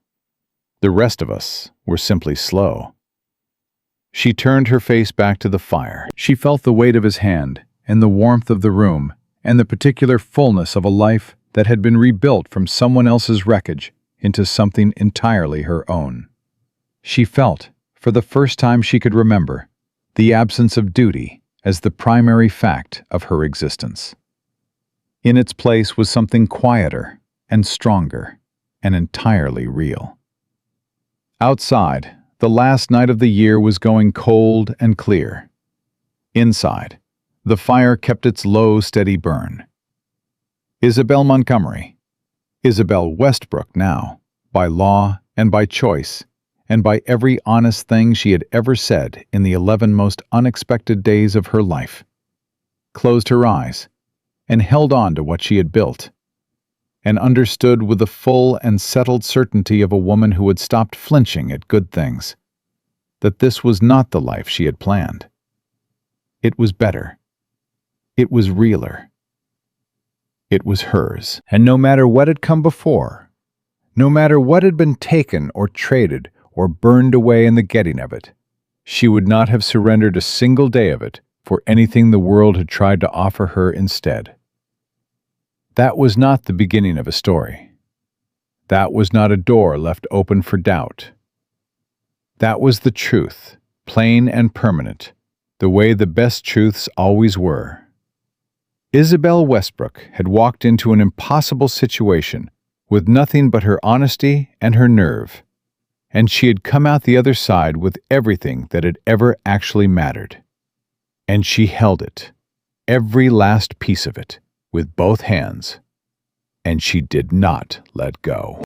"The rest of us were simply slow." She turned her face back to the fire. She felt the weight of his hand, and the warmth of the room, and the particular fullness of a life that had been rebuilt from someone else's wreckage into something entirely her own. She felt, for the first time she could remember, the absence of duty as the primary fact of her existence. In its place was something quieter and stronger and entirely real. Outside, the last night of the year was going cold and clear. Inside, the fire kept its low, steady burn. Isabelle Montgomery, Isabelle Westbrook now, by law and by choice, and by every honest thing she had ever said in the 11 most unexpected days of her life, closed her eyes and held on to what she had built, and understood with the full and settled certainty of a woman who had stopped flinching at good things, that this was not the life she had planned. It was better. It was realer. It was hers. And no matter what had come before, no matter what had been taken or traded or burned away in the getting of it, she would not have surrendered a single day of it for anything the world had tried to offer her instead. That was not the beginning of a story. That was not a door left open for doubt. That was the truth, plain and permanent, the way the best truths always were. Isabelle Westbrook had walked into an impossible situation with nothing but her honesty and her nerve, and she had come out the other side with everything that had ever actually mattered. And she held it, every last piece of it, with both hands, and she did not let go.